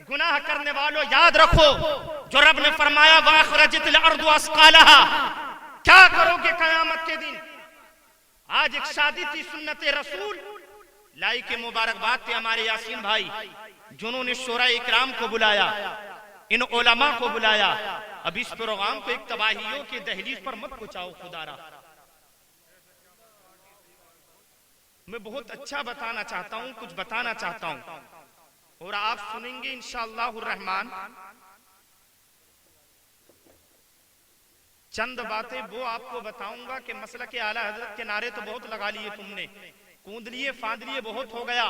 गुनाह करने वालों याद रखो जो रब ने फरमाया वाखरजतिल अर्दु अस्कालहा, क्या करोगे कयामत के दिन। आज एक शादी थी सुन्नते रसूल, लाई के मुबारकबाद थे हमारे यासीन भाई जिन्होंने शोरा इकराम को बुलाया, इन उलमा को बुलाया। अब इस प्रोग्राम को एक तबाहियों की दहलीज पर मत पहुंचाओ खुदारा। मैं बहुत अच्छा बताना चाहता हूं, कुछ बताना चाहता हूं और आप सुनेंगे इंशाअल्लाहुर रहमान। चंद बातें वो आपको बताऊंगा कि मसला के आला हजरत के नारे तो बहुत लगा लिए तुमने, कूद लिए फांद लिए, बहुत हो गया।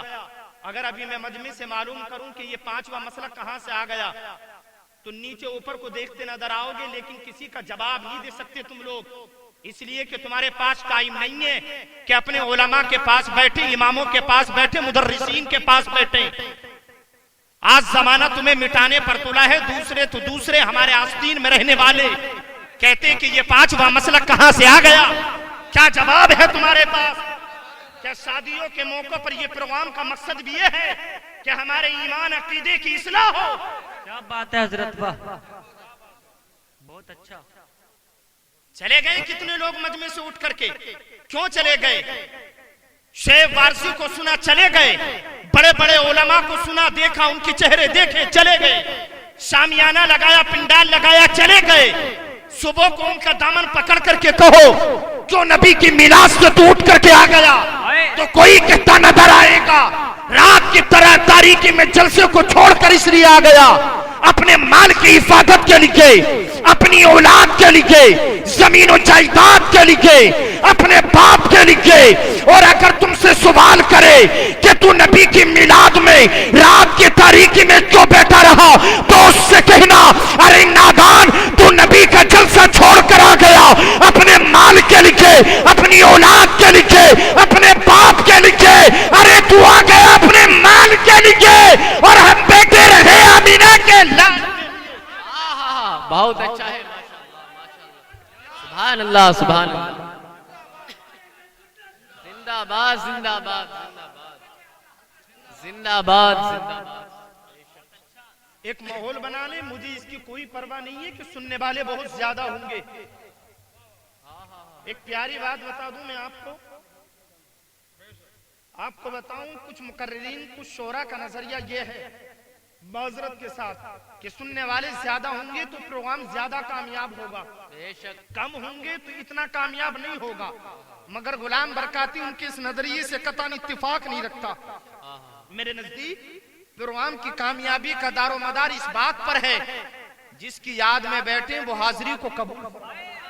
अगर अभी मैं मजमे से मालूम करूं कि ये पांचवा मसला कहां से आ गया तो नीचे ऊपर को देखते नजर आओगे, लेकिन किसी का जवाब नहीं दे सकते तुम लोग, इसलिए कि तुम्हारे पास टाइम नहीं है कि अपने उलमा के पास बैठे, इमामों के पास बैठे, मुदर्रिसीन के पास बैठे। आज जमाना तुम्हें मिटाने पर तुला है। दूसरे तो दूसरे हमारे आस्तीन में रहने वाले कहते कि ये पांचवा मसला कहां से आ गया, क्या जवाब है तुम्हारे पास। क्या शादियों के मौके पर ये प्रोग्राम का मकसद भी ये है कि हमारे ईमान अकीदे की इस्लाह हो। क्या बात है हजरत, वाह बहुत अच्छा। चले गए कितने लोग मजमे से उठ करके, क्यों चले गए। शेख वारसी को सुना चले गए, बड़े बड़े उलमा को सुना देखा, उनके चेहरे देखे चले गए, शामियाना लगाया पिंडाल लगाया चले गए। सुबह को उनका दामन पकड़ करके कहो क्यों नबी की मिलाद से तू उठ करके आ गया, तो कोई कहता नजर आएगा रात की तरह तारीकी में जलसे को छोड़कर इसलिए आ गया अपने माल की हिफाजत के लिए, अपनी औलाद के लिए, जमीन और जायदाद के लिए, अपने बाप के लिए। और अगर तुमसे सवाल करे कि तू नबी की मिलाद में रात की तारीकी में क्यों बैठा रहा, तो उससे कहना अरे नादान, तू नबी का जलसा छोड़कर आ गया अपने माल के लिए, अपनी औलाद के लिए, अपने बाप के लिए। अरे तू आ गया अपने माल के लिए और हम बैठे रहे अमीना के लाल। बहुत अच्छा है, सुभान अल्लाह सुभान अल्लाह। जिंदाबाद जिंदाबाद जिंदाबाद जिंदाबाद जिंदाबाद। एक माहौल बना ले, मुझे इसकी कोई परवाह नहीं है कि सुनने वाले बहुत ज्यादा होंगे। एक प्यारी बात बता दूं मैं आपको बताऊं, कुछ मुकर्रिरीन कुछ शोरा का नजरिया ये है माजरत के साथ कि सुनने वाले ज्यादा होंगे तो प्रोग्राम ज्यादा कामयाब होगा, कम होंगे तो इतना कामयाब नहीं होगा। मगर गुलाम बरकाती उनके इस नजरिए से कतई इत्तिफाक नहीं रखता। मेरे नजदीक प्रोग्राम की कामयाबी का दारो मदार इस बात पर है जिसकी याद में बैठे वो हाजिरी को कबूल।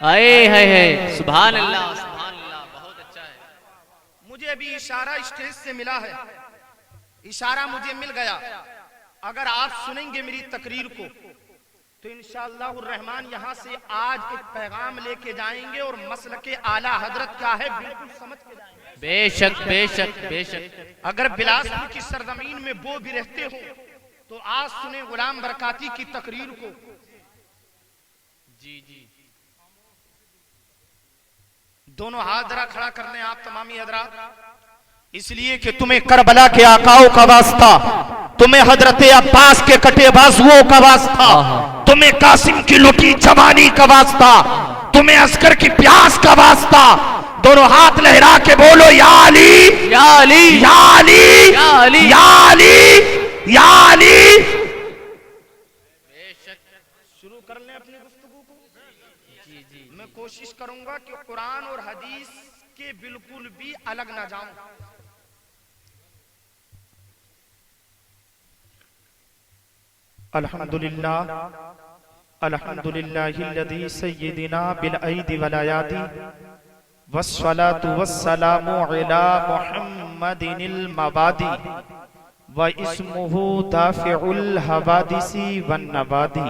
है सुभान अल्लाह सुभान अल्लाह, बहुत अच्छा है। मुझे अभी इशारा स्टेज से मिला है, इशारा मुझे मिल गया। अगर आप सुनेंगे मेरी तकरीर को तो इंशाअल्लाहुर रहमान यहाँ से आज एक पैगाम लेके जाएंगे और मसलके आला हजरत क्या है बिल्कुल समझ के जाएंगे। बेशक बेशक बेशक। अगर बिलासपुर की सरजमीन में वो भी रहते हो तो आज सुने गुलाम बरकाती की तकरीर को। जी जी, दोनों हाथ जरा खड़ा कर लें आप तमामी हजरात, इसलिए कि तुम्हें करबला के आकाओं का वास्ता, तुम्हें हजरत अब्बास के कटे बाजुओं का वास्ता, तुम्हें कासिम की लुटी जवानी का वास्ता, तुम्हें अस्कर की प्यास का वास्ता। दोनों हाथ लहरा के बोलो या अली या अली या अली या अली या अली या अली। शुरू कर लें अपनी गुफ्तगू को। जी जी, मैं कोशिश करूंगा कि कुरान और हदीस के बिल्कुल भी अलग ना जाऊं। अल्हम्दुलिल्लाह अल्हम्दुलिल्लाहिल्लज़ी सय्यदिना बिल ऐदी वल अयादी वस्सलातु वस्सलामु अला मुहम्मदिनिल मबादी व इस्मुहु दाफिउल हवादिसी वन नवादी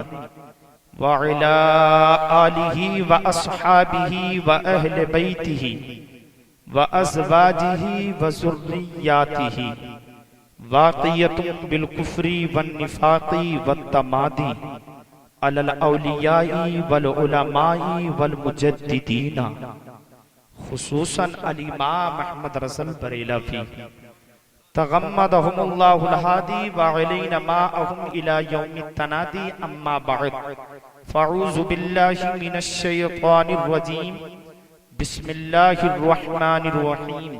व अला आलिहि व अस्हाबिहि व अहले बैतिहि व अज़वाजिहि व ज़ुर्रिय्यातिहि वाक़ियतुन बिल कुफ्री वन निफाक़ी व तमादी अलल औलियाई वल उलमाई वल मुजद्दिदीना खुसूसन अल इमाम अहमद रज़ल बरेलवी तगम्मदहुमुल्लाहुल हादी व अलैना माअहुम इला यौमित तनादी अम्मा बअद फ़अऊज़ु बिल्लाहि मिनश शैतानिर रजीम बिस्मिल्लाहिर रहमानिर रहीम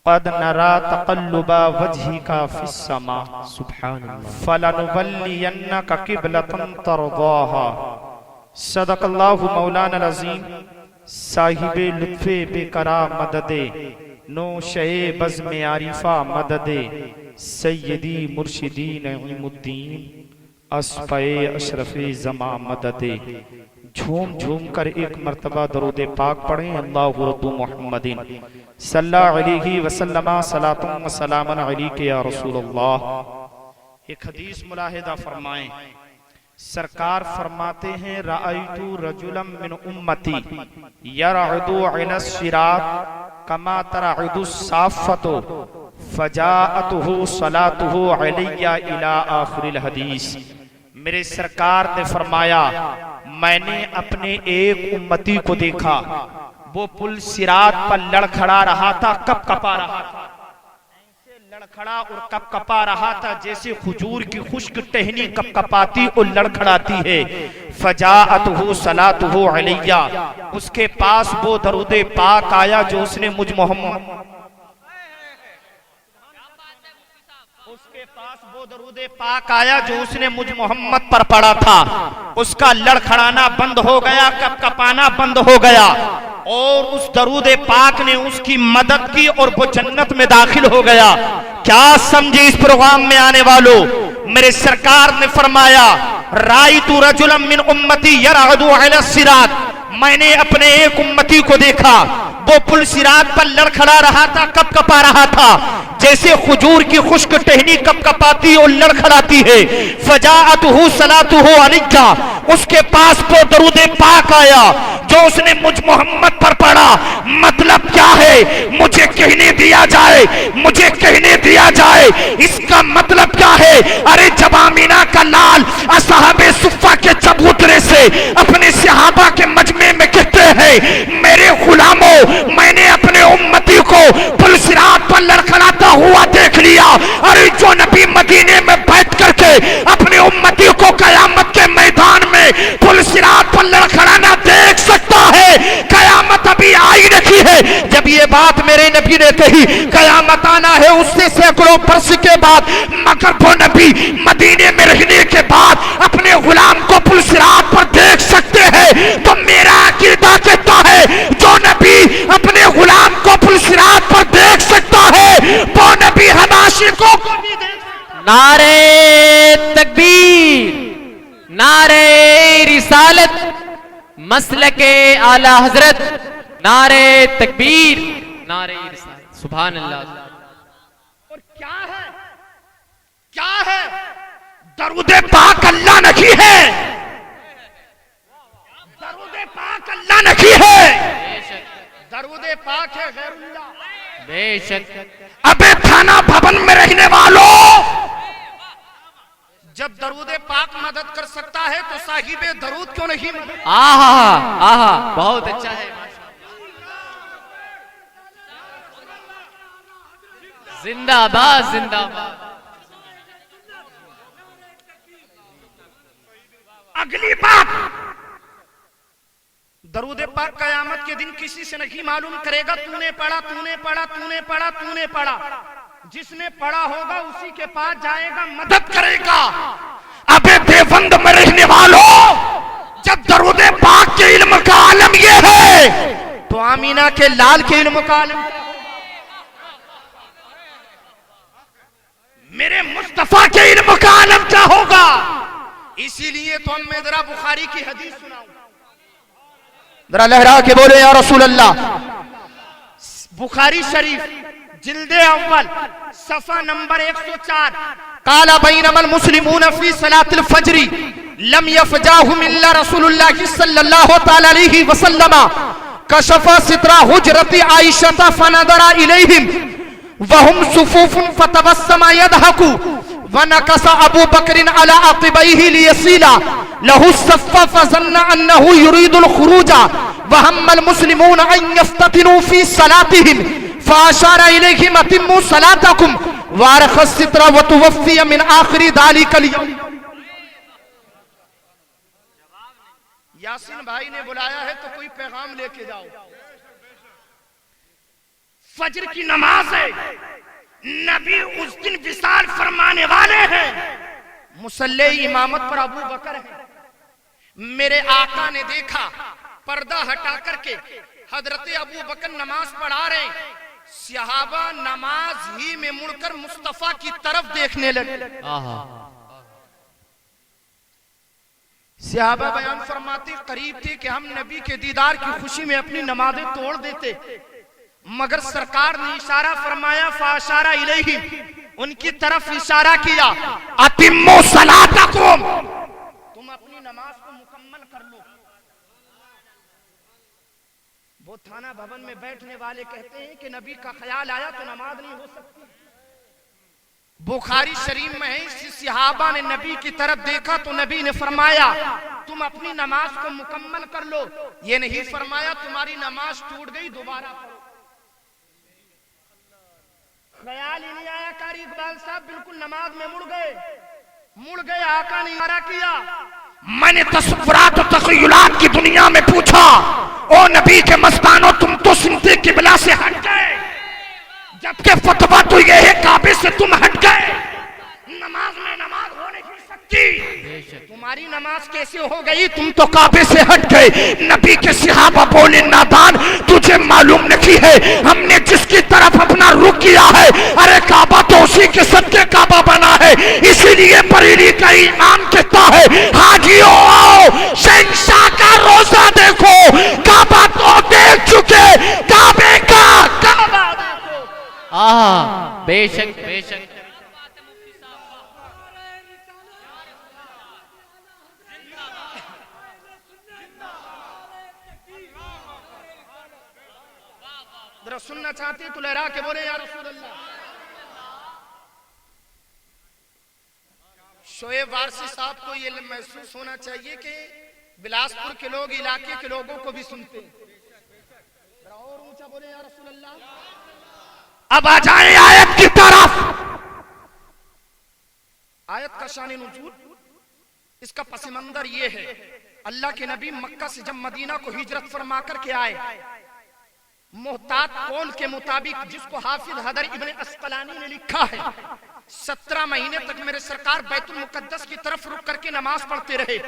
क़द नरा तक़ल्लुबा वजहिका फिस समा सुब्हानल्लाह फलनुवल्लियन्नका क़िबलतन तरज़ाहा सदक़ल्लाहु मौलाना अज़ीम साहिबे लुत्फ़े बेकरार मददे नो शे बज़्म आरिफा मददे सय्यदी मुर्शिदी नईमुद्दीन अस्फ़े अशरफ़े ज़मा मददे। झूम झूम कर एक मर्तबा दरूद पाक पढ़ें। अल्लाहु रब्बु मुहम्मदिन सल्लल्लाहु अलैहि वसल्लम सलातुन व सलामन अलैका या रसूलल्लाह। एक हदीस मुलाहिदा फरमाएं। सरकार फरमाते हैं राअयतु रजुलम मिन उम्मती यरअदु अला सिरात कमा तरअदु साफ़तु फजाअतहु सलातुहु अलैया इला आखिरिल हदीस। मेरे सरकार ने फरमाया मैंने अपने एक उम्मती को देखा, वो पुल सिरात पर लड़खड़ा रहा था, कप कपा रहा था, ऐसे लड़खड़ा और कप कपा रहा था जैसे खजूर की खुश्क टहनी कप कपाती और लड़खड़ाती है। फजाअतहु सलातुहु अलैया, उसके पास वो दरूद पाक आया जो उसने मुझ मोहम्मद दरूद पाक आया जो उसने मुझ मोहम्मद पर पढ़ा था। उसका लड़खड़ाना बंद हो गया, कपकपाना बंद हो गया और उस दरूद पाक ने उसकी मदद की और वो जन्नत में दाखिल हो गया। क्या समझे इस प्रोग्राम में आने वालों? मेरे सरकार ने फरमाया रायतु रजुलन मिन उम्मती यरअदु अला सिरात, मैंने अपने एक उम्मती को देखा, वो पुल सिरात पर लड़खड़ा रहा था, कपकपा रहा था जैसे खजूर की खुश्क टहनी कपकपाती और लड़खड़ाती है। फजाअतहु सलातुहु अलैया, उसके पास वो दरूद पाक आया जो उसने मुझ मोहम्मद पर पढ़ा। मतलब क्या है? मुझे कहने दिया जाए, मुझे कहने दिया जाए, इसका मतलब क्या है? अरे जब आमीना का लाल असहाबे सुफ़ा के चबूतरे से अपने सहाबा के मजमे में कहते हैं मेरे गुलामों, मैंने अपने उम्मती को पुल सिरात पर लड़खड़ाता हुआ देख लिया। अरे जो नबी मदीने में बैठ करके अपने उम्मती को कयामत के मैदान में पुल सिरात पर लड़खड़ाना देख सकता है, कयामत अभी आई नहीं है। जब ये बात मेरे नबी ने कही कयामत आना है उससे सैकड़ों वर्ष के बाद, मगर वो नबी मदीने में रहने के बाद अपने गुलाम को पुल सिरात पर देख सकते हैं, तो मेरा अकीदा कहता है जो नबी अपने गुलाम को पुल सिरात पर देख सकता है वो नबी हम आशिकों को भी देख सकता है। नारे तकबीर, नारे रिसालत, मसलके आला हजरत, नारे तकबीर, नारे रिसालत, सुभान अल्लाह। और क्या है, क्या है? दरूद पाक अल्लाह नहीं है, दरूद पाक अल्लाह नहीं है, दरूद पाक है गैरुल्लाह। बेशक। अबे थाना भवन में रहने वालों, जब दरूद पाक मदद कर सकता है तो साहिबे दरूद क्यों नहीं? आहा आहा, बहुत अच्छा है, जिंदाबाद जिंदाबाद। अगली बात, दरूद पाक कयामत के दिन किसी से नहीं मालूम करेगा तूने पढ़ा, तूने पढ़ा, तूने पढ़ा, तूने पढ़ा। जिसने पढ़ा होगा उसी के पास जाएगा, मदद करेगा। अबे देवबंद में रहने वालों, जब दरूद पाक के इल्म का आलम ये है तो आमीना के लाल के इल्म का आलम, मेरे मुस्तफा के इल्म का आलम क्या होगा? इसीलिए तो मैं जरा बुखारी की हदीस सुनाऊं, जरा लहरा के बोले या रसूल अल्लाह। बुखारी शरीफ जिल्दे अव्वल सफा नंबर 104, काला बैनमल मुस्लिमून फी सलातिल फज्री लम यफजाहुम इल्ला रसूलुल्लाह सल्लल्लाहु तआला अलैहि वसल्लम कशफा सित्रा हुजरति आइशा फनदरा इलैहिम वहुम सुफूफुन फतबस्समा यदहकु वनकसा अबू बकरिन अला अक़बैहि लियसीला लहु सफ़्फ़ा फज़न्ना अन्नहु युरीदुल खुरूजा वहम्मल मुस्लिमून अन यफ्ततिनु फी सलातिहिम फाशारा इलैहिम अतिम्मू सलातकुम वारखस सित्रा व तुवफ़िया मिन आखिरी दालिकल यौम। यासीन भाई ने बुलाया है तो कोई पैगाम लेके जाओ। फजर की नमाज है, नबी उस दिन विसाल फरमाने वाले हैं। मुसल्ले इमामत पर अबू बकर है। मेरे आका ने देखा, पर्दा हटा करके हजरत अबू बकर नमाज पढ़ा रहे। सहाबा नमाज ही में मुड़कर मुस्तफा की तरफ देखने लगे। सहाबा बयान फरमाते करीब थे कि हम नबी के दीदार की खुशी में अपनी नमाजें तोड़ देते, मगर सरकार ने इशारा फरमाया, फाशारा इलैहिम, उनकी तरफ इशारा किया, अतिम्मू सलातकुम, तुम अपनी नमाज को मुकम्मल कर लो। वो थाना भवन में बैठने वाले कहते हैं कि नबी का ख्याल आया तो नमाज नहीं हो सकती। बुखारी शरीफ में है, सहाबा ने नबी की तरफ देखा तो नबी ने फरमाया, तुम अपनी नमाज को मुकम्मल कर लो। ये नहीं फरमाया तुम्हारी नमाज टूट गई, दोबारा पढ़ो। ख्याल ही नहीं आया कारी इकबाल साहब, बिल्कुल नमाज में मुड़ गए। आका ने इशारा किया। मैंने तस्वुरात और तखय्युलात की दुनिया में पूछा, ओ नबी के मस्तानो, तुम तो सिमते किबला से हट गए, जबकि फतवा तो ये है काबे से तुम हट गए। नमाज में नमाज हो नहीं सकती। तुम्हारी नमाज कैसे हो गई? तुम तो काबे से हट गए। नबी के सहाबा बोले, नादान, तुझे मालूम नहीं है हमने जिसकी तरफ अपना रुख किया है, अरे काबा तो उसी के सदके काबा बना है। इसीलिए बरेली का इमाम कहता है, हाजियों आओ शहंशाह का रोजा देखो, काबा तो देख चुके, काबे का काबा देखो। बेशक बेशक। सुनना चाहते तो लहरा के बोले, या रसूल अल्लाह। शोएब वारसी साहब को ये महसूस होना चाहिए कि बिलासपुर के लोग इलाके के लोगों को भी सुनते हैं। और ऊंचा बोले, या रसूल अल्लाह। अब आ जाए आयत की तरफ। आयत का शान नुज़ूल, इसका पस मंजर ये है, अल्लाह के नबी मक्का से जब मदीना को हिजरत फरमा करके आए, मोहतात कौल के मुताबिक, जिसको हाफिज हदर इब्ने अस्कलानी ने लिखा है, 17 महीने तक मेरे सरकार बैतुल मुकद्दस की तरफ रुक करके नमाज पढ़ते रहे।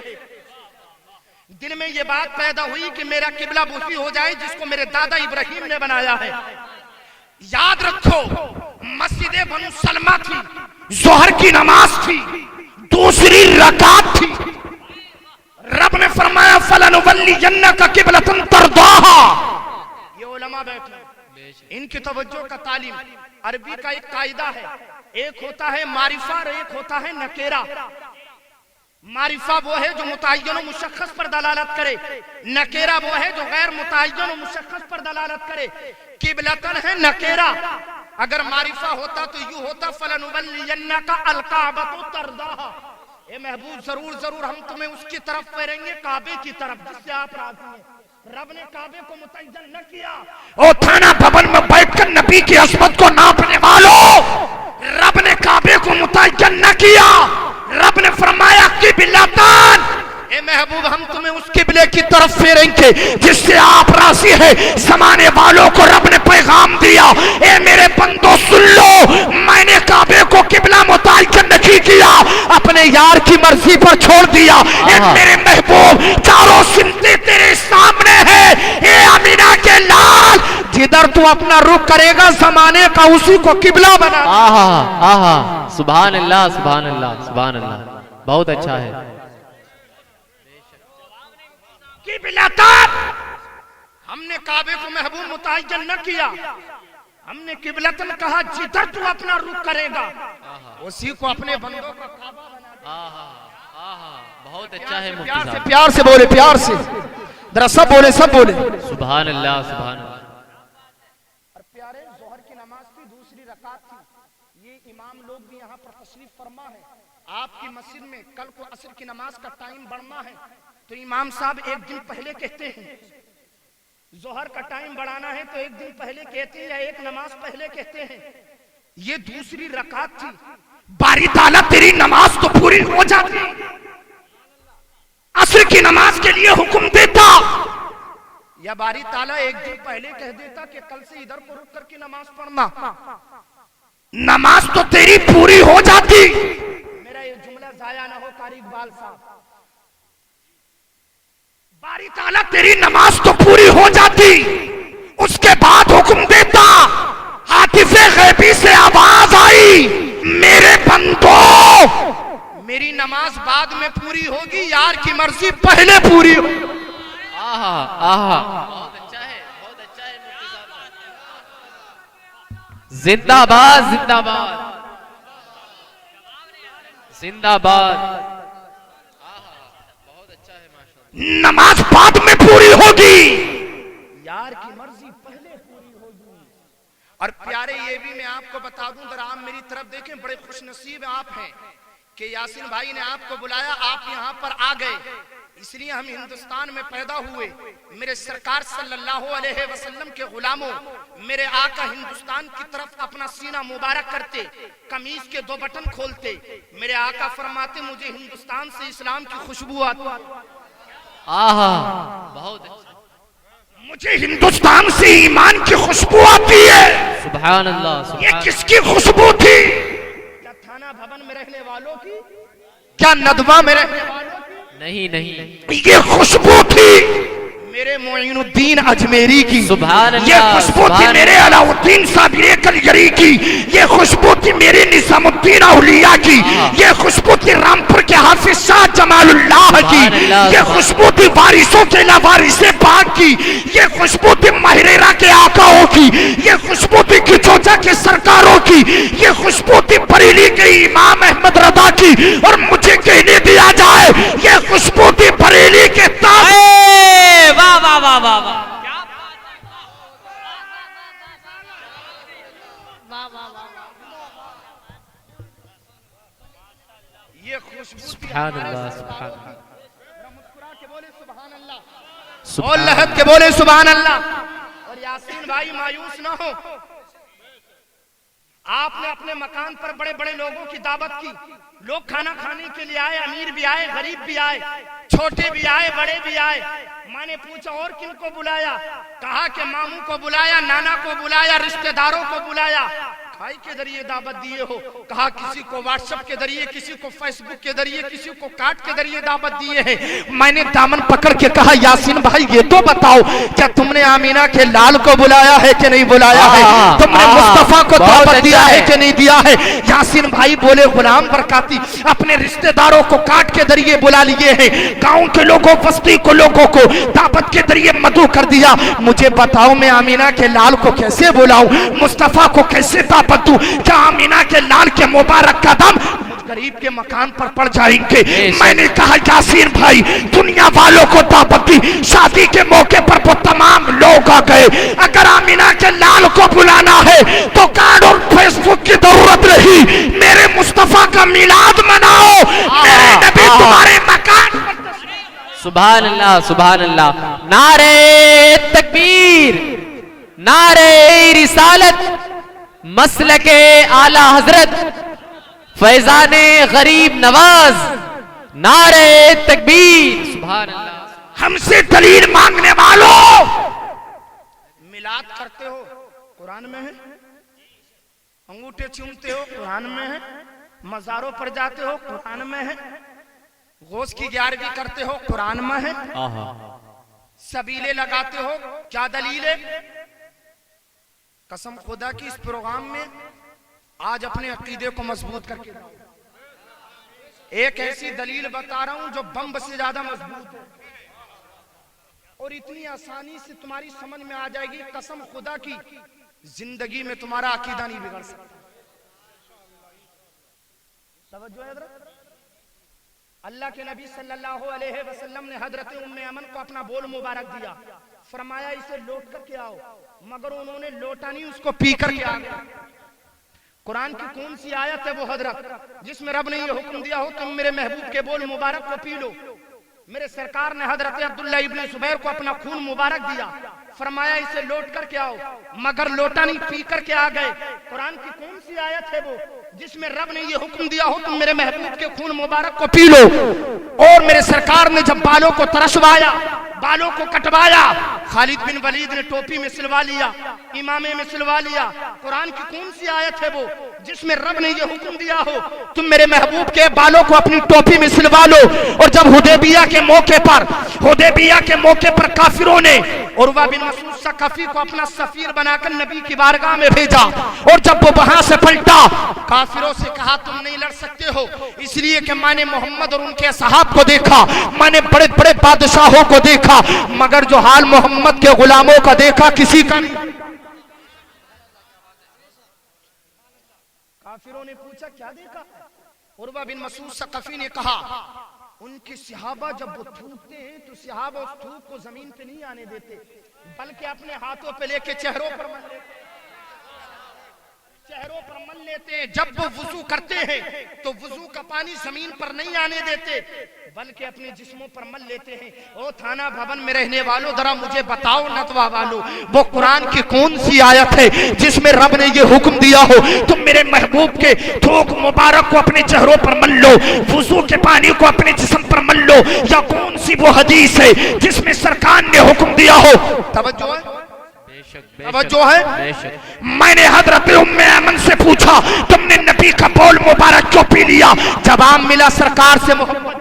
दिल में ये बात पैदा हुई कि मेरा किबला वही हो जाए जिसको मेरे दादा इब्राहिम ने बनाया है। याद रखो, मस्जिद बनु सलमा थी, जोहर की नमाज थी, दूसरी रकात थी। रब ने फरमाया, फलनुवल्लियन्नका किबलतन तरदाहा। ये उलमा बैठे, इनकी तवज्जो का तालीम। अरबी का एक कायदा है, एक होता है मारिफा और एक होता है नकेरा। मारिफा वो है जो मुतअय्यन व मुशख्खस पर दलालत करे, नकेरा वो है जो गैर मुतअय्यन व मुशख्खस पर दलालत करे। किबलतन है नकेरा। अगर मारिफा होता तो यूं होता, फलनुवल्लियन्नका अलकाबतु तरदाहा। ए महबूब, जरूर जरूर हम तुम्हें उसकी तरफ फेरेंगे, काबे की तरफ, जिससे आप राजी हैं। रब ने काबे को मुतय्यन न किया। ओ थाना भवन में बैठकर नबी की अस्मत को नापने वालों, रब ने काबे को मुतय्यन न किया। रब ने फरमाया किबलतन, ए महबूब, हम तुम्हें उस किबले की तरफ फेरेंगे जिससे आप राजी है। जमाने वालों को रब ने पैगाम दिया, ए मेरे बंदो सुन लो, मैंने काबे को किबला मुतय्यन नहीं किया, अपने यार की मर्जी पर छोड़ दिया। ए मेरे महबूब, चारों सिमतें तेरे सामने है। ए अमीना के लाल, जिधर तू अपना रुख करेगा जमाने का उसी को किबला बना। सुभान अल्लाह सुभान अल्लाह सुभान अल्लाह, बहुत अच्छा है। किबलतन, हमने काबे को महबूब मुतय्यन न किया, हमने किबलतन कहा, जिधर तू अपना रुख करेगा उसी को अपने बंदों का काबा बना। बहुत अच्छा है मुफ्ती प्यार से, साहब, प्यार से बोले, प्यार से जरा सब बोले, सब बोले। सुभान अल्लाह सुभान अल्लाह। और प्यारे, जोहर की नमाज की दूसरी रकात थी। ये इमाम लोग भी यहाँ पर तशरीफ फरमा है। आपकी मस्जिद में कल को असर की नमाज का टाइम बढ़ना है, तो इमाम साहब एक दिन पहले कहते हैं, जोहर का टाइम बढ़ाना है तो एक दिन पहले कहते हैं या एक नमाज पहले कहते हैं। ये दूसरी रकात थी। बारी ताला तेरी नमाज तो पूरी हो जाती, असर की नमाज के लिए हुक्म देता, या बारी ताला एक दिन पहले कह देता कि कल से इधर को रुक करके नमाज पढ़ना, नमाज तो तेरी पूरी हो जाती। मेरा ये जुमला जाया ना हो कारी इकबाल साहब। बारी ताला तेरी नमाज तो पूरी हो जाती, उसके बाद हुक्म देता, हातिफे गैबी से आवाज आई, मेरे बंदो मेरी नमाज बाद में पूरी होगी, यार की मर्जी पहले पूरी हो। आहा आहा, बहुत अच्छा है, बहुत अच्छा है मुफ्ती साहब। जिंदाबाद जिंदाबाद जिंदाबाद। नमाज बाद में पूरी होगी, यार की मर्जी पहले पूरी होगी। और प्यारे ये भी मैं आपको बता दूं, अगर आप मेरी तरफ देखें, बड़े खुशनसीब आप हैं कि यासीन भाई ने आपको बुलाया, आप यहाँ पर आ गए। इसलिए हम हिंदुस्तान में पैदा हुए। मेरे सरकार सल्लल्लाहु अलैहि वसल्लम के गुलामों, मेरे आका हिंदुस्तान की तरफ अपना सीना मुबारक करते, कमीज के 2 बटन खोलते। मेरे आका फरमाते, मुझे हिंदुस्तान से इस्लाम की खुशबू आती। आहा, बहुत अच्छा। मुझे हिंदुस्तान से ईमान की खुशबू आती है। सुभान अल्लाह, ये सुभान। किसकी खुशबू थी? क्या थाना भवन में रहने वालों की? क्या नदवा में रहने वालों की? नहीं नहीं, ये खुशबू थी मेरे मोइनुद्दीन अजमेरी की। सुभान ये अल्लाह, खुशबू थी सुभान मेरे अलाउद्दीन साबिर कलयरी की। ये खुशबू थी मेरे निजामुद्दीन औलिया की। ये खुशबू थी रामपुर के हाफिज शाह जमालुल्लाह की। ये खुशबू थी वारिसों के लावारिसे पाक की। ये खुशबू थी महरेरा के आकाओं की। ये खुशबू थी खिचौचा के सरकारों की। ये खुशबू थी बरेली के इमाम अहमद रदा की। और मुझे कहने दिया जाए, ये खुशबू थी बरेली के ताज। वाह वाह वाह वाह वाह। ये खुशबू सुभान अल्लाह, सुभान मुस्कुरा के बोले सुभान अल्लाह, और सुभान लहद के बोले सुभान अल्लाह। और यासीन भाई मायूस ना हो, आपने अपने मकान पर बड़े बड़े लोगों की दावत की। लोग खाना खाने के लिए आए, अमीर भी आए, गरीब भी आए, छोटे भी आए, बड़े भी आए। मैंने पूछा और किनको बुलाया? कहा कि मामू को बुलाया, नाना को बुलाया, रिश्तेदारों को बुलाया। भाई के जरिए दावत दिए हो? कहा किसी को व्हाट्सएप के जरिए, किसी को फेसबुक के जरिए, किसी को कार्ड के जरिए दावत दिए हैं। मैंने दामन पकड़ के कहा, यासीन भाई ये तो बताओ, क्या तुमने आमीना के लाल को बुलाया है कि नहीं बुलाया है? तुमने मुस्तफा को दावत दिया है कि नहीं दिया है? यासीन भाई बोले, गुलाम बरकाती अपने रिश्तेदारों को कार्ड के जरिए बुला लिए हैं, गाँव के लोगों, बस्ती को लोगों को दावत के जरिए मधु कर दिया। मुझे बताओ, मैं आमीना के लाल को कैसे बुलाऊं? मुस्तफा को कैसे दावत दूं? क्या आमीना के लाल के मुबारक कदम गरीब के मकान पर पड़ जाएंगे? मैंने कहा, यासीन भाई दुनिया वालों को दावत दी, शादी के मौके पर वो तमाम लोग आ गए। अगर आमीना के लाल को बुलाना है तो कार्ड और फेसबुक की जरूरत नहीं, मेरे मुस्तफा का मिलाद मनाओ, मेरे नबी तुम्हारे मकान पर। सुभान अल्लाह, सुभान अल्लाह। नारे तकबीर, नारे रिसालत, मसलके आला हजरत, फैजाने गरीब नवाज, नारे तकबीर। सुभान अल्लाह। हमसे दलील मांगने वालों, मिलाद करते हो, कुरान में है। अंगूठे चूमते हो, कुरान में है। मजारों पर जाते हो, कुरान में है। गोश्त की ग्यारहवीं करते हो, कुरान में है। सबीले लगाते हो, क्या दलील है? कसम खुदा की, इस प्रोग्राम में आज अपने अकीदे को मजबूत करके एक ऐसी दलील बता रहा हूं जो बम से ज्यादा मजबूत है और इतनी आसानी से तुम्हारी समझ में आ जाएगी। कसम खुदा की, जिंदगी में तुम्हारा अकीदा नहीं बिगड़ सकता। तवज्जो है हज़रत। अल्लाह के नबी सल्लल्लाहु अलैहि वसल्लम ने हजरत उम्मे अमन को अपना बोल मुबारक दिया, फरमाया इसे लौट करके आओ, मगर उन्होंने लौटा नहीं, उसको पी करके आ गया। कुरान की कौन सी आयत है वो हजरत जिसमें रब ने ये हुक्म दिया हो तुम मेरे महबूब के बोल मुबारक को पी लो? मेरे सरकार ने हजरत अब्दुल्ला इब्न जुबैर को अपना खून मुबारक दिया, फरमाया इसे लौट करके आओ, मगर लौटा नहीं, पी करके आ गए। कुरान की कौन सी आयत है वो जिसमें रब ने ये हुक्म दिया हो तुम मेरे महबूब के खून मुबारक को पी लो? और मेरे सरकार ने जब बालों को तरसवाया, बालों को कटवाया, खालिद बिन वलीद ने टोपी में सिलवा लिया, इमामे में सिलवा लिया। कुरान की कौन सी आयत है वो जिसमें रब ने ये हुक्म दिया हो तुम मेरे महबूब के बालों को अपनी टोपी में सिलवा लो? और जब हुदैबिया के मौके पर काफिरों ने उर्वा बिन मसूद सकफी को अपना सफीर बनाकर नबी की बारगाह में भेजा, और जब वो वहां से पलटा, काफिरों से कहा तुम नहीं लड़ सकते हो, इसलिए कि मैंने मोहम्मद और उनके सहाब को देखा, मैंने बड़े बड़े बादशाहों को देखा, मगर जो हाल मोहम्मद के गुलामों का देखा किसी का नहीं। काफिरों ने पूछा क्या देखा? उर्वा बिन मसूद सकफी ने कहा उनके सहाबा जब वो थूकते हैं तो सहाबा उस थूक को जमीन पे नहीं आने देते, बल्कि अपने हाथों पे लेके चेहरों पर मल लेते हैं। जब वो वुजू करते हैं तो वुजू का पानी जमीन पर नहीं आने देते, बल्कि अपने जिस्मों पर मल लेते हैं। ओ थाना भवन में रहने वालों, जरा मुझे बताओ नतवा वालों, वो कुरान की कौन सी आयत है जिसमें रब ने ये हुक्म दिया हो तुम मेरे महबूब के थूक मुबारक को अपने चेहरों पर मल लो, वुजू के पानी को अपने जिस्म पर मल लो? या कौन सी वो हदीस है जिसमें सरकार ने हुक्म दिया हो? तवज्जो है, तवज्जो है। मैंने हजरत उम्मे ऐमन से पूछा तुमने नबी का बौल मुबारक क्यों पी लिया? जवाब मिला सरकार से मोहब्बत।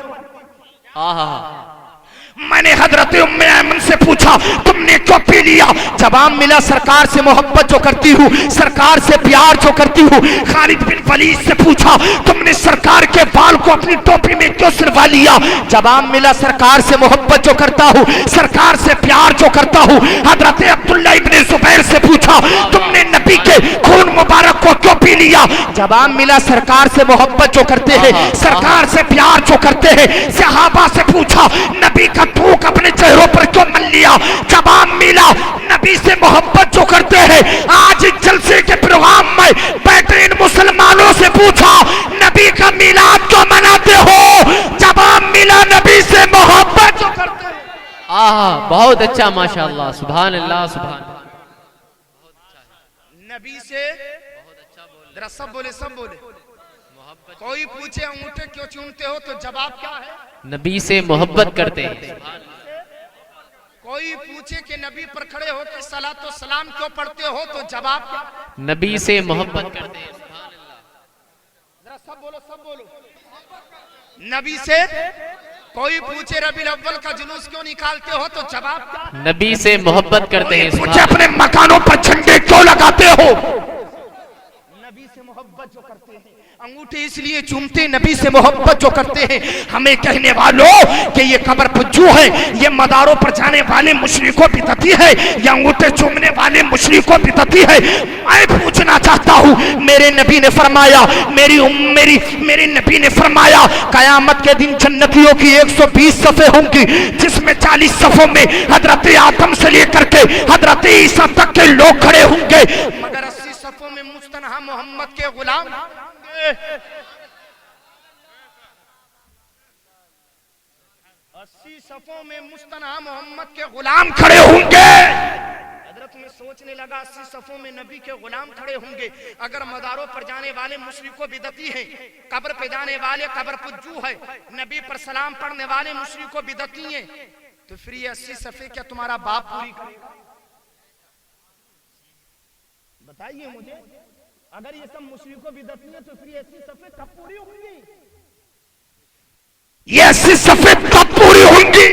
मैंने हजरत उम्मे ऐमन से पूछा तुमने क्यों पी लिया? जवाब मिला सरकार से मोहब्बत जो करती हूँ, सरकार से प्यार जो करती हूँ। खालिद बिन वलीद से पूछा तुमने सरकार के बाल को अपनी टोपी में क्यों सिलवा लिया? जवाब मिला सरकार से मोहब्बत जो करता हूँ, सरकार से प्यार जो करता हूँ। हजरत अब्दुल्ला इब्ने जुबैर से पूछा तुमने नबी के खून मुबारक को क्यों पी लिया? जवाब मिला सरकार से मोहब्बत जो करते हैं, सरकार से प्यार जो करते हैं। सहाबा से पूछा नबी का थूक अपने चेहरों पर क्यों मल लिया? जवाब मिला नबी से मोहब्बत जो करते हैं। आज जलसे के प्रोग्राम में बैठे इन मुसलमानों से पूछा नबी का मिलाद क्यों मनाते हो? जवाब मिला नबी से मोहब्बत जो करते हैं। बहुत अच्छा, माशाअल्लाह, सुभान अल्लाह, सुभान। नबी से जरा सब बोले, सब बोले। कोई पूछे अंगूठे क्यों चूमते हो तो जवाब क्या है? नबी से मोहब्बत करते हैं। कोई पूछे कि नबी पर खड़े हो के सलात व सलाम क्यों पढ़ते हो तो जवाब क्या? नबी से मोहब्बत करते हैं। जरा सब बोलो, सब बोलो। नबी से कोई पूछे रबीउल अव्वल का जुलूस क्यों निकालते हो तो जवाब क्या? नबी से मोहब्बत करते हैं। पूछे अपने मकानों पर झंडे क्यों लगाते हो? नबी से मोहब्बत जो करते हैं। अंगूठे इसलिए चूमते नबी से मोहब्बत जो करते हैं। हमें कहने वालों कि ये कब्र पुज्जू है, ये मदारों पर जाने वाले मुशरिकों बिदअती है, या अंगूठे चूमने वाले मुशरिकों बिदअती है? मैं पूछना चाहता हूँ, मेरे नबी ने फरमाया, मेरे नबी ने फरमाया कयामत के दिन जन्नतियों की 120 सफ़े होंगी, जिसमें 40 सफ़ों में हजरत आदम से लेकर के हजरत ईसा तक के लोग खड़े होंगे, मगर 80 सफ़ों में मुस्तनहा मोहम्मद के गुलाम 80 सफ़ों में मुस्तनहा मोहम्मद के गुलाम खड़े होंगे। हजरत में सोचने लगा 80 सफ़ों में नबी के गुलाम खड़े होंगे। अगर मदारों पर जाने वाले मुशरिकों बिदअती हैं, कब्र पे जाने वाले कब्र पुज्जू है, नबी पर सलाम पढ़ने वाले मुशरिकों बिदअती हैं, तो फिर ये 80 सफ़े क्या तुम्हारा बाप पूरी करेगा? बताइए मुझे, अगर ये सब मुशरिकों बिदअती हैं तो फिर 80 सफ़े कब पूरी होंगी? ये 80 सफ़े कब पूरी होंगी?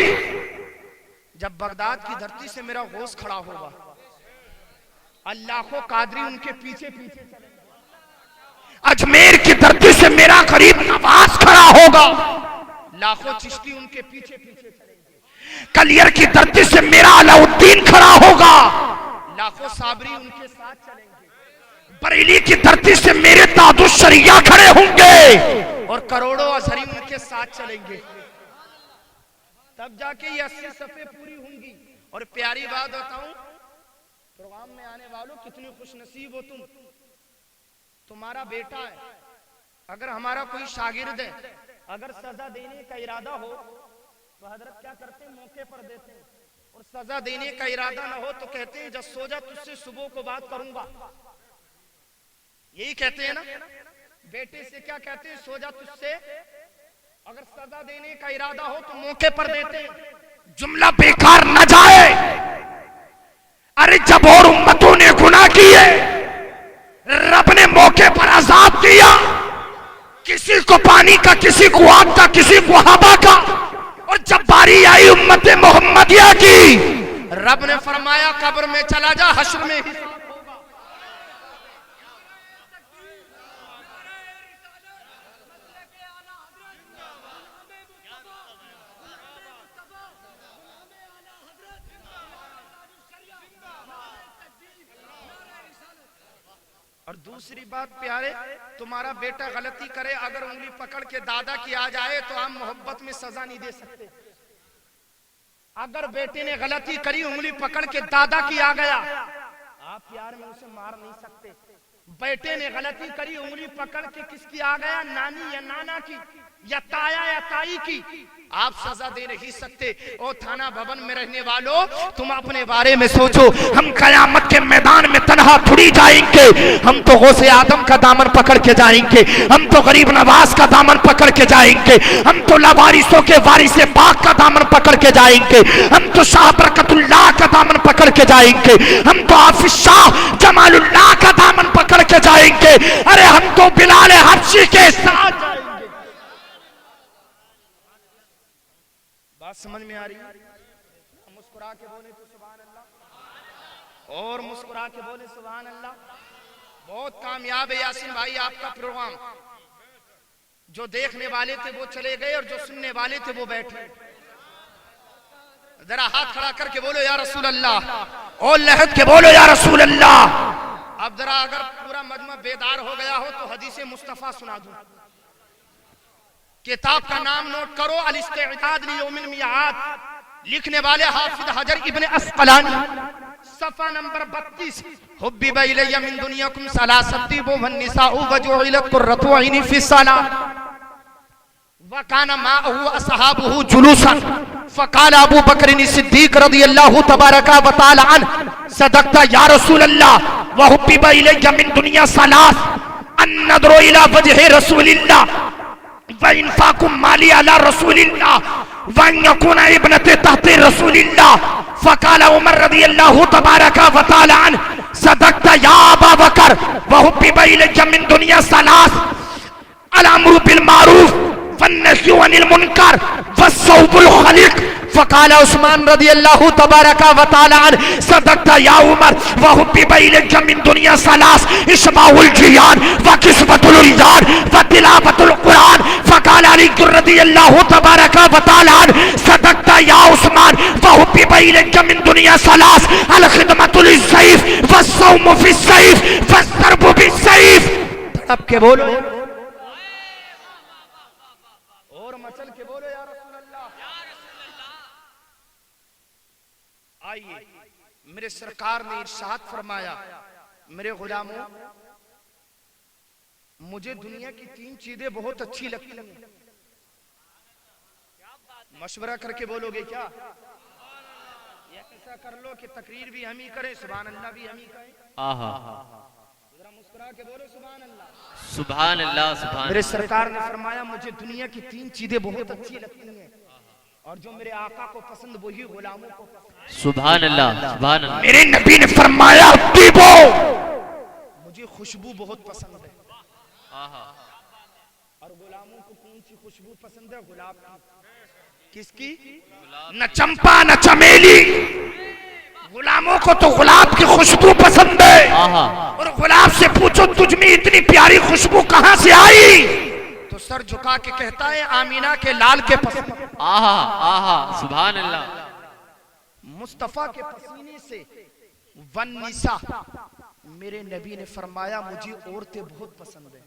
जब बगदाद की धरती से मेरा गौस खड़ा होगा, अल्लाह कादरी उनके पीछे पीछे चलेंगे। अजमेर की धरती से मेरा गरीब नवाज खड़ा होगा, लाखों चिश्ती उनके पीछे पीछे चलेंगे। कलियर की धरती से मेरा अलाउद्दीन खड़ा होगा, लाखों साबरी उनके साथ चलेंगे। बरेली की धरती से मेरे तादुस शरिया खड़े होंगे, और करोड़ों अजहरी उनके साथ चलेंगे। तब जाके ये 80 सफ़े पूरी होंगी। और प्यारी बात बताऊं, प्रोग्राम में आने वालों कितनी खुशनसीब हो तुम, तुम्हारा बेटा है, अगर हमारा कोई शागिर्द है, अगर सजा देने का इरादा हो तो हजरत क्या करते हैं, मौके पर देते हैं। और सजा देने का इरादा ना हो तो कहते हैं जब सो जा तुझसे सुबह को बात करूंगा, यही कहते हैं ना। बेटे से क्या कहते हैं, सो जा तुझसे। अगर सजा देने का इरादा हो तो मौके पर देते हैं। जुमला बेकार न जाए। अरे जब और उम्मतों ने गुनाह किए, रब ने मौके पर अजाब दिया, किसी को पानी का, किसी को आग का, किसी को हवा का। और जब बारी आई उम्मत मोहम्मदिया की, रब ने फरमाया कब्र में चला जा, हश्र में ही। और दूसरी बात प्यारे, तुम्हारा बेटा गलती करे, अगर उंगली पकड़ के दादा की आ जाए तो आप मोहब्बत में सजा नहीं दे सकते। अगर बेटे ने गलती करी, उंगली पकड़ के दादा की आ गया, आप प्यार में उसे मार नहीं सकते। बेटे ने गलती करी, उंगली पकड़ के किसकी आ गया, नानी या नाना की या ताया या ताई की, आप सजा दे नहीं सकते। ओ थाना भवन में रहने वालों, तुम अपने बारे में सोचो। हम कयामत के मैदान में तन्हा थोड़ी जाएंगे। हम तो गौसे आदम का दामन पकड़ के जाएंगे, हम तो गरीब नवाज का दामन पकड़ के जाएंगे, हम तो लवारिसों के वारिसे पाक का दामन पकड़ के जाएंगे, हम तो शाह बरकतुल्लाह का दामन पकड़ के जाएंगे, हम तो हाफिज शाह जमालुल्लाह का दामन पकड़ के जाएंगे। अरे हम तो बिलाल हबशी के साथ जाएंगे। बात समझ में आ रही है? मुस्कुरा के बोले तो सुभान अल्लाह, और मुस्कुरा के बोले सुभान अल्लाह। बहुत कामयाब है यासीन भाई आपका प्रोग्राम। जो देखने वाले थे वो चले गए और जो सुनने वाले थे वो बैठे। जरा हाथ खड़ा करके बोलो या रसूल अल्लाह, और लहद के बोलो या रसूल अल्लाह। अब जरा अगर पूरा मजमा बेदार हो गया हो तो हदीस मुस्तफा सुना दूं। किताब का नाम नोट करो, अल इस्तिअदाद लियौमिल मिआद, लिखने वाले हाफिज हजर इब्न अस्क़लानी, सफ़ा नंबर 32। हुब्बिबा इलैया मिन दुनियाकुम सलासती वन निसाउ व जुइलत कुर्रतु ऐनी फी सलाह व काना माअहु असहाबुहु जुलूसन फ़क़ाल अबू बकर सिद्दीक़ रज़ियल्लाहु तबारका व तआला अन्हु सदक़ता या रसूल अल्लाह। व हुब्बिबा इलैया मिन दुनिया सलास अन नज़रु इला वजहि रसूलिल्लाह व इन्फाकुम माली अला रसूलिल्लाह व यकुन इब्नते तहते रसूलिल्लाह। फ़क़ाल उमर रज़ियल्लाहु तबारका व तआला अन्हु सदक़ता या अबा बकर। व हुब्बिबा इलैया मिन दुनिया सलास अल अम्रु बिल मारूफ वन नह्यु अनिल मुनकर वस्सौबुल खलिक। फ़क़ाल उस्मान रज़ियल्लाहु तबारका व तआला अन्हु सदक़ता या उमर। व हुब्बिबा इलैया मिन दुनिया सलास इस्माउल जियान व किस्वतुल उलदान व तिलावतुल कुरान। फ़क़ाल अली रज़ियल्लाहु तबारका व तआला अन्हु सदक़ता या उस्मान। व हुब्बिबा इलैया मिन दुनिया सलास अल खिदमतुल ज़ईफ़ वस्सौमु फ़िस्सैफ़ वस्सरबु बिस्सैफ़। तड़प के बोलो और मचल के बोलो या रसूल अल्लाह। आइए, मेरे सरकार ने इरशाद फरमाया, मेरे गुलामों, मुझे दुनिया की 3 चीजें बहुत अच्छी लगती हैं। मशवरा करके बोलोगे क्या? या ऐसा कर लो कि तकरीर भी हम ही करें, सुभान अल्लाह भी हम ही करें। आहा, जरा मुस्कुरा के बोलो सुभान अल्लाह। सुभान अल्लाह, सुभान। मेरे सरकार ने फरमाया मुझे दुनिया की 3 चीजें बहुत अच्छी लगती हैं, और जो मेरे आका को पसंद वही गुलामों को पसंद। सुभान अल्लाह, सुभान अल्लाह। मेरे नबी ने फरमाया पीबो, मुझे खुशबू बहुत पसंद है। आहा, और गुलामों को कौन सी खुशबू पसंद है? गुलाब की। किसकी? न चंपा न चमेली। गुलामों को तो गुलाब की खुशबू पसंद है। आहा, और गुलाब से पूछो तुझ में इतनी प्यारी खुशबू कहां से आई? तो सर झुका के कहता है आमीना के लाल के पसंद। आहा, आहा, सुभान अल्लाह। मुस्तफा के पसीने से वन निसा, मेरे नबी ने फरमाया मुझे औरतें बहुत पसंद है।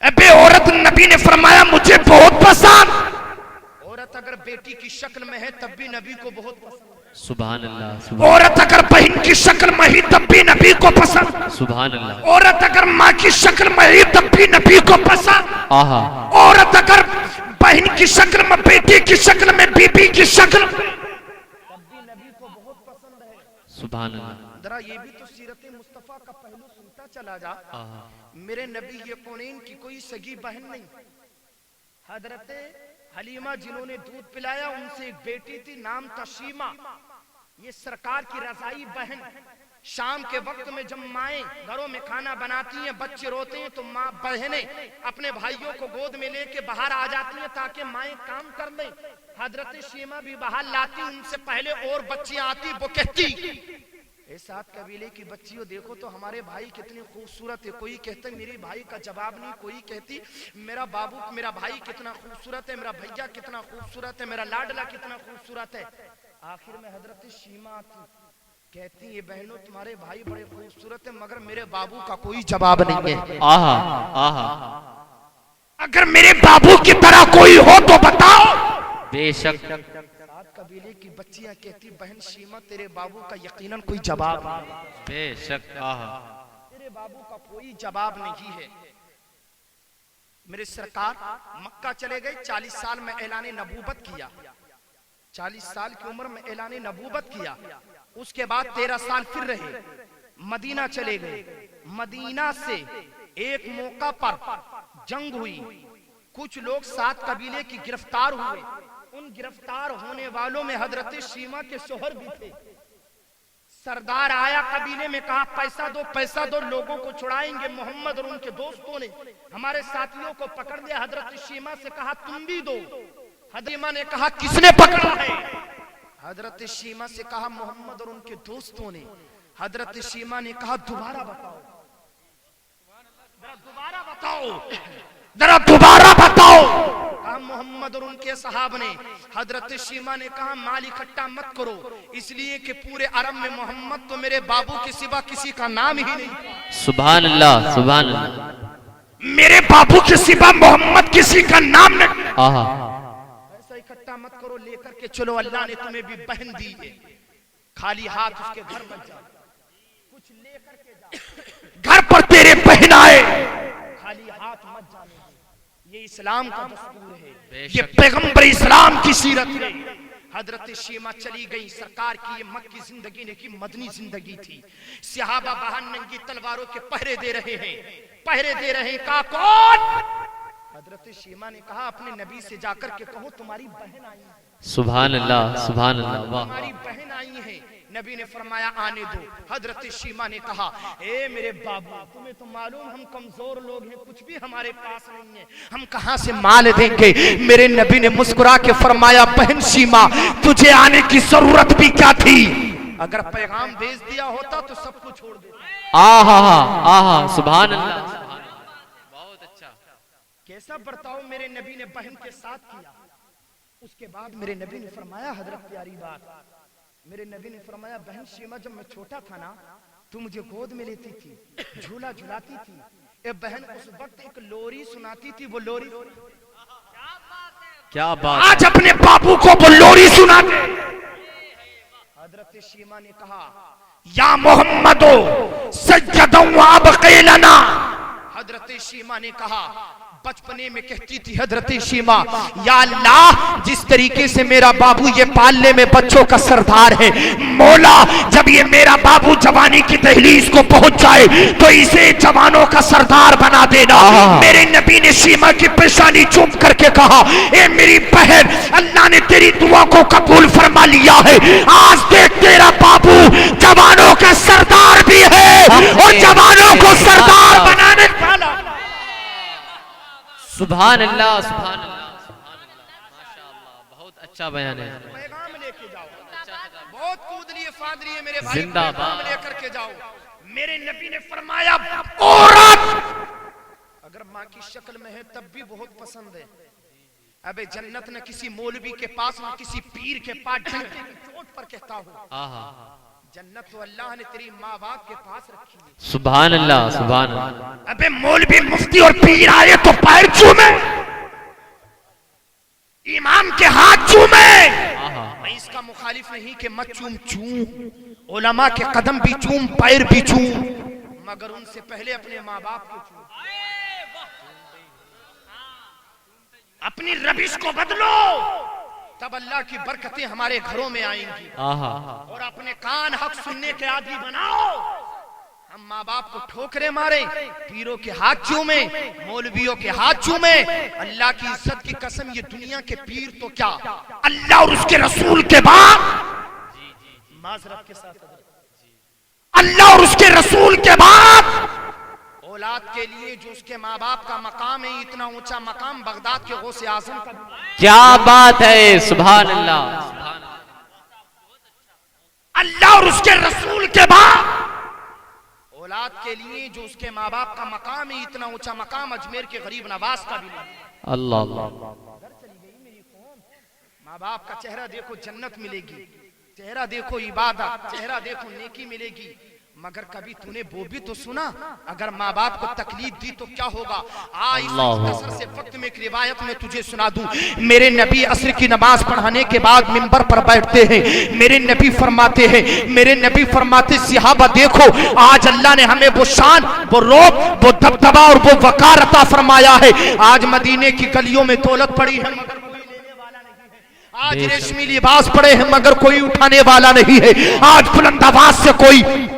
अबे औरत, नबी ने फरमाया मुझे बहुत पसंद। औरत अगर बेटी की शक्ल में है तब भी नबी को बहुत पसंद है। सुभान अल्लाह, सुभान। औरत अगर बहन की शक्ल में ही तब भी नबी को पसंद। सुभान अल्लाह। औरत अगर माँ की शक्ल में ही तब भी नबी को पसंद। आहा, औरत अगर बहन की शक्ल में, बेटी की शक्ल में, बीबी की शक्ल, तब भी नबी को बहुत पसंद है। सुभान अल्लाह। जरा ये भी तो सीरत मुस्तफा का पहलू सुनता चला जा। मेरे नबी ये कौनैन की कोई सगी बहन नहीं, हजरत हलीमा जिन्होंने दूध पिलाया उनसे एक बेटी थी, नाम था शीमा। ये सरकार की रजाई बहन। शाम के वक्त में जब माएं घरों में खाना बनाती हैं, बच्चे रोते हैं, तो माँ बहनें अपने भाइयों को गोद में लेके बाहर आ जाती हैं ताकि माएं काम कर लें। हजरत शीमा भी बाहर लाती, उनसे पहले और बच्चियां आती, वो कहती ए सात कबीले की बच्चियों देखो तो हमारे भाई कितनी खूबसूरत है। कोई कहते मेरे भाई का जवाब नहीं, कोई कहती मेरा बाबू, मेरा भाई कितना खूबसूरत है, मेरा भैया कितना खूबसूरत है, मेरा लाडला कितना खूबसूरत है। आखिर में हजरत शीमा आती, कहती ये बहनों तुम्हारे भाई बड़े खूबसूरत है मगर मेरे बाबू का कोई जवाब नहीं है। आहा आहा, अगर मेरे बाबू की तरह कोई हो तो बताओ। बेशक। सात कबीले की बच्चियां कहती बहन शीमा तेरे बाबू का यकीनन कोई जवाब नहीं, बेशक। आहा, तेरे बाबू का कोई जवाब नहीं है। मेरे सरकार मक्का चले गए, 40 साल में ऐलान नबूवत किया, 40 साल की उम्र में ऐलान नबूवत किया। उसके बाद 13 साल फिर रहे, मदीना चले गए। मदीना से एक मौका पर जंग हुई, कुछ लोग सात कबीले की गिरफ्तार हुए। उन गिरफ्तार होने वालों में हजरत शीमा के शोहर भी थे। सरदार आया कबीले में, कहा पैसा दो, पैसा दो, लोगों को छुड़ाएंगे। मोहम्मद और उनके दोस्तों ने हमारे साथियों को पकड़ लिया। हजरत शीमा से कहा तुम भी दो। हदीमा ने कहा किसने पकड़ा है? हजरत शीमा से कहा मोहम्मद और उनके दोस्तों ने। हजरत शीमा ने कहा दोबारा बताओ, दोबारा बताओ, जरा दोबारा बताओ। कहा मोहम्मद और उनके सहाब ने। हजरत शीमा ने कहा माल इकट्ठा मत करो, इसलिए कि पूरे अरब में मोहम्मद तो मेरे बाबू के सिवा किसी का नाम ही नहीं। सुभान अल्लाह, सुभान अल्लाह। मेरे बाबू के सिवा मोहम्मद किसी का नाम नहीं। आहा, ऐसा इकट्ठा मत करो, लेकर के चलो, अल्लाह ने तुम्हें भी बहन दी है। खाली हाथ उसके घर मत जाओ, कुछ लेकर के जाओ। घर पर तेरे बहन आए, खाली हाथ मत जाने। ये इस्लाम का दस्तूर है, ये पैगंबर इस्लाम की सीरत है। हजरत शीमा चली गई। सरकार की ये मक्की जिंदगी ने की मदनी जिंदगी थी। सहाबा बाहर नंगी तलवारों के पहरे दे रहे हैं, पहरे दे रहे हैं। कहा कौन? हजरत शीमा ने कहा अपने नबी से जाकर के कहो तुम्हारी बहन आई है, सुभान अल्लाह, सुभान अल्लाह। वाह, तुम्हारी बहन आई है। नबी ने फरमाया आने दो। हजरत शीमा ने कहा ए मेरे बाबू, तुम्हें तो मालूम हम कमजोर लोग हैं, कुछ भी हमारे पास नहीं है, हम कहां से माल देंगे? मेरे नबी ने मुस्कुरा के फरमाया बहन शीमा तुझे आने की जरूरत भी क्या थी? अगर पैगाम भेज दिया होता तो सब कुछ छोड़ देता। आहा आहा, सुभान अल्लाह, बहुत अच्छा। कैसा बर्ताव मेरे नबी ने बहन के साथ किया। उसके बाद मेरे नबी ने फरमाया हजरत प्यारी बात, मेरे नबी ने फरमाया बहन शीमा जब मैं छोटा था ना तू मुझे गोद में लेती थी, झूला झुलाती थी। ए बहन उस वक्त एक लोरी सुनाती थी, वो लोरी क्या बात। आज अपने बाबू को वो लोरी सुना दे। हजरत शीमा ने कहा या मोहम्मदो सज्जदों वअबक़ीलना। हजरत शीमा ने कहा बचपने में कहती थी हजरत शीमा या अल्लाह जिस तरीके से मेरा बाबू ये पालने में बच्चों का सरदार है, मौला जब ये मेरा बाबू जवानी की दहलीज को पहुंच जाए तो इसे जवानों का सरदार बना देना। मेरे नबी ने शीमा की पेशानी चूम करके कहा ए मेरी बहन, अल्लाह ने तेरी दुआ को कबूल फरमा लिया है। आज देख तेरा बाबू जवानों का सरदार भी है और जवानों को सरदार बनाने वाला। सुभान अल्लाह, सुभान अल्लाह, सुभान अल्लाह, माशाअल्लाह, बहुत अच्छा बयान है। पैगाम लेके जाओ, बहुत कूद लिए फाद लिए मेरे भाई, जिंदाबाद। पैगाम लेकर के जाओ। मेरे नबी ने फरमाया औरत अगर माँ की शक्ल में है तब भी बहुत पसंद है। अबे जन्नत न किसी मौलवी के पास न किसी पीर के पास डंके की चोट पर कहता हूँ, आहा, जन्नत तो अल्लाह ने तेरी माँ बाप के पास रखी है। सुभान अल्लाह, सुभान अल्लाह। अबे मौलवी मुफ्ती और पीर आए तो पैर चूमे, इमाम के हाथ चूमे। मैं इसका मुखालिफ नहीं कि मत चूम, चूम उलमा के कदम भी चूम, पैर भी चूम, मगर उनसे पहले अपने माँ बाप के चूम। अपनी रबिश को बदलो, तब अल्लाह की बरकतें हमारे घरों में आएंगी। आहा और अपने कान हक सुनने के आदी बनाओ। हम माँ बाप को ठोकरे मारे, पीरों के हाथ चूमे, मौलवियों के हाथ चूमे, अल्लाह की इज्जत की कसम ये दुनिया के पीर तो क्या, अल्लाह और उसके रसूल के बाद, माजरत के साथ अल्लाह और उसके रसूल के बाद औलाद के लिए जो उसके माँ बाप का मकाम है, इतना ऊंचा मकाम बगदाद के गौसे आजम का। क्या बात है, सुभान अल्लाह। अल्लाह और उसके रसूल के बाद औलाद के लिए जो उसके माँ बाप का मकाम है, इतना ऊंचा मकाम अजमेर के गरीब नवाज का भी नहीं। अल्लाह माँ बाप का चेहरा देखो जन्नत मिलेगी, चेहरा देखो इबादत, चेहरा देखो नेकी मिलेगी। मगर कभी तूने वो भी तो सुना, अगर माँ बाप को तकलीफ दी तो क्या होगा। इस से वक्त में एक रिवायत में तुझे सुना दूं। मेरे नबी असर की नमाज पढ़ाने के बाद मिंबर पर बैठते हैं, मेरे नबी फरमाते हैं, मेरे नबी फरमाते सिहाबा देखो आज अल्लाह ने हमें वो शान, वो रोब, वो दबदबा और वो वकार अता फरमाया है। आज मदीने की गलियों में दौलत पड़ी है मगर कोई लेने वाला नहीं है। आज रेशमी लिबास पड़े हैं मगर कोई उठाने वाला नहीं है। आज बुलंद आवाज से कोई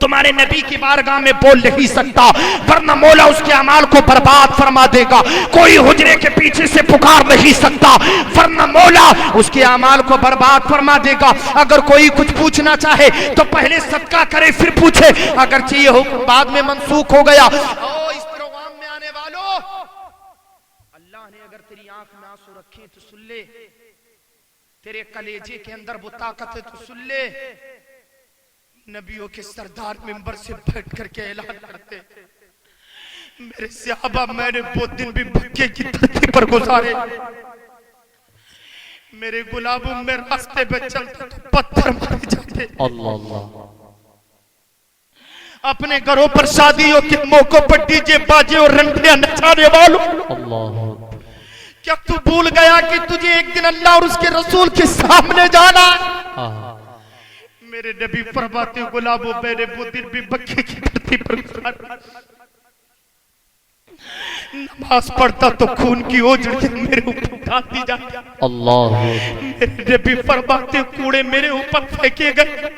तुम्हारे नबी की बारगाह में बोल नहीं सकता, वरना मौला उसके अमाल को बर्बाद फरमा देगा। कोई हुजरे के पीछे से पुकार नहीं सकता, वरना मौला उसके अमाल को बर्बाद फरमा देगा। अगर कोई कुछ पूछना चाहे तो पहले सदका करे फिर पूछे, अगर चाहिए हो बाद में मनसूख हो गया। ओ इस प्रोग्राम में आने वालों, अल्लाह ने अगर तेरी आंख में आंसू रखे तो सुन ले, तेरे कलेजे के अंदर वो ताकत है तो सुन ले। नबियों के सरदार मिंबर से बैठ करके ऐलान करते, मेरे सहाबा मैंने वो दिन भी मक्के की धरती पर गुजारे, मेरे गुलाबों में रास्ते पे चलते तो पत्थर मारे जाते। अल्लाह अपने घरों पर शादियों के मौकों पर डीजे बाजे और रंडियां नचाने वालों, अल्लाह क्या तू भूल गया कि तुझे एक दिन अल्लाह और उसके रसूल के सामने जाना। मेरे नबी फरमाते गुलाबों मैंने वो दिन भी मक्के की धरती पर गुजारा, नमाज पढ़ता तो खून की ओजड़ी मेरे ऊपर डालती जाती। अल्लाह मेरे नबी फरमाते कूड़े मेरे ऊपर फेंके गए,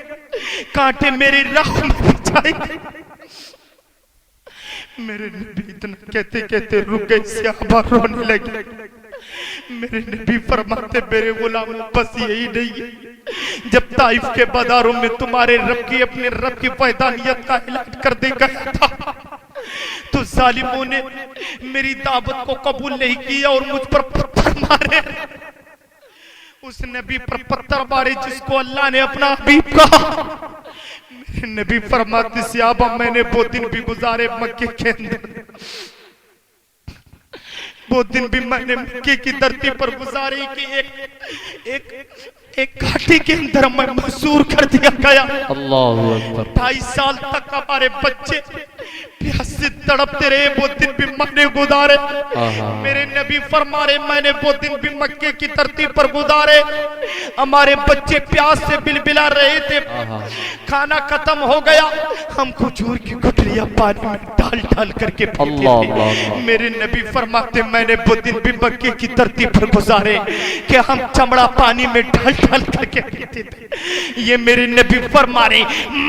कांटे मेरी राह में बिछाए गए। मेरे नबी इतना कहते कहते रुक गए, सहाबा रोने लगे। मेरे नबी फरमाते मेरे गुलाम बस यही नहीं है, जब ताइफ के बाजारों में तुम्हारे रब की अपने रब की पैदानियत का ऐलान कर दे गया था तो जालिमों ने मेरी दावत को कबूल नहीं किया और मुझ पर पत्थर मारे। उस नबी पर पत्थर मारे जिसको अल्लाह ने अपना हबीब कहा। मेरे नबी फरमाते सहाबा मैंने वो दिन भी गुजारे मक्के के अंदर, वो दिन भी मैंने मक्के की धरती पर गुजारे कि एक घाटी के अंदर मैं मशहूर कर दिया गया। अल्लाह अकबर। 2.5 साल तक हमारे बच्चे प्यास से तड़पते रहे, वो दिन भी मैंने गुजारे। मेरे नबी फरमा रहे मैंने वो दिन भी मक्के की धरती पर गुजारे, हमारे बच्चे प्यास से बिलबिला रहे थे, खाना खत्म हो गया, हम खजूर की गुठलियां पानी में डाल डाल करके पीते थे। मेरे नबी फरमाते मैंने वो दिन भी मक्के की धरती पर गुजारे कि हम चमड़ा पानी में डाल डाल करके पीते थे। ये मेरे नबी फरमा रहे।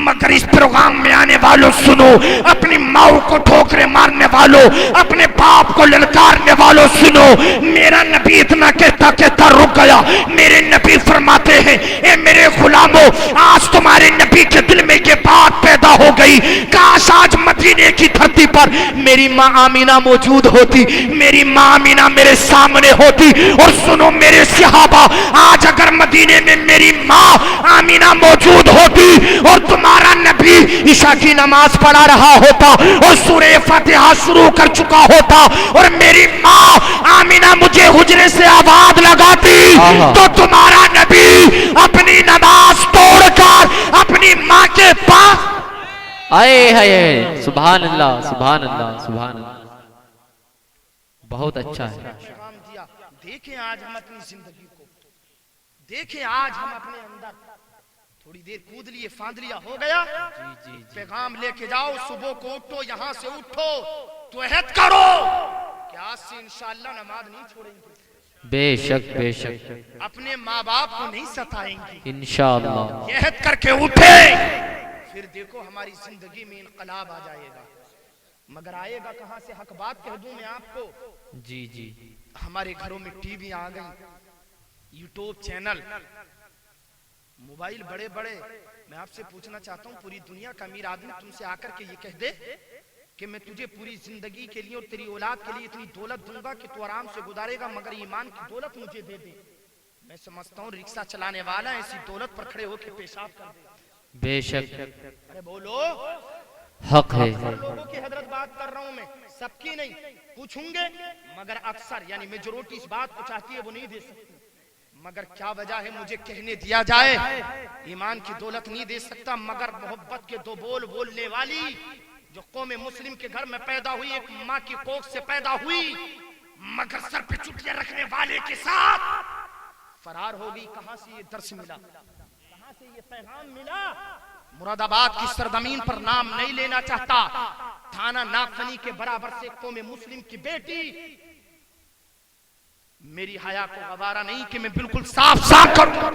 मगर इस प्रोग्राम में आने वालों सुनो, अपनी माओ को ठोकरे मारने वालों, अपने बाप को ललकारने वालों सुनो, मेरा नबी इतना कहता कहता रुक गया। मेरे नबी फरमाते हैं ए मेरे गुलामों, आज तुम्हारे नबी के दिल में ये बात पैदा हो गई, काश आज मदीने की धरती पर मेरी माँ आमीना मौजूद होती, मेरी माँ आमीना मेरे सामने होती। और सुनो मेरे सहाबा, आज अगर मदीने में मेरी माँ आमीना मौजूद होती और तुम्हारा नबी ईशा की नमाज पढ़ा रहा होता और सूरह फातिहा शुरू कर चुका होता और मेरी माँ आमीना मुझे हुजरे से आवाज लगाती तो तुम्हारा नबी अपनी नमाज तोड़कर अपनी माँ के पास आए है। सुभान अल्लाह सुभान अल्लाह सुभान अल्लाह। बहुत अच्छा है। देखें आज हम अपनी जिंदगी को, देखें आज हम अपने अंदर थोड़ी देर कूद लिए फांद लिया हो गया। पैगाम लेके जाओ, सुबह को उठो, यहाँ से उठो तो अहद करो कि आज से इंशाअल्लाह नमाज नहीं छोड़ेंगे, बेशक बेशक, अपने माँ बाप को नहीं सताएंगे, इंशाअल्लाह। ये हद करके उठे, फिर देखो हमारी जिंदगी में इनकलाब आ जाएगा। मगर आएगा कहां से? हक बात कह दूं मैं आपको, जी जी, हमारे घरों में टीवी आ गई, यूट्यूब चैनल, मोबाइल बड़े बड़े। मैं आपसे पूछना चाहता हूँ, पूरी दुनिया का अमीर आदमी तुमसे आकर के ये कह दे कि मैं तुझे पूरी जिंदगी के लिए और तेरी औलाद के लिए इतनी दौलत दूंगा कि तू आराम से गुजारेगा, मगर ईमान की दौलत मुझे दे दे। मैं समझता हूँ रिक्शा चलाने वाला ऐसी दौलत पर खड़े होकर पेशाब कर दे। बेशक अरे बोलो, हक है। लोगों की हजरत बात कर रहा हूँ मैं, सबकी नहीं। पूछूंगे मगर अक्सर यानी मेजोरिटी इस बात को चाहती है वो नहीं दे सकती। मगर क्या वजह है मुझे कहने दिया जाए? ईमान की दौलत नहीं दे सकता, मगर मोहब्बत के दो बोल बोलने वाली जो कौम मुस्लिम के घर में पैदा हुई, एक माँ की कोख से पैदा हुई, मगर सर पे चुटिया रखने वाले के साथ फरार हो गई। कहां से ये दर्श मिला, कहां से ये पैगाम मिला? मुरादाबाद की सरजमीन पर नाम नहीं लेना चाहता, थाना नागफनी के बराबर से कौम मुस्लिम की बेटी, मेरी हया को गवारा नहीं कि मैं बिल्कुल साफ साफ करूं।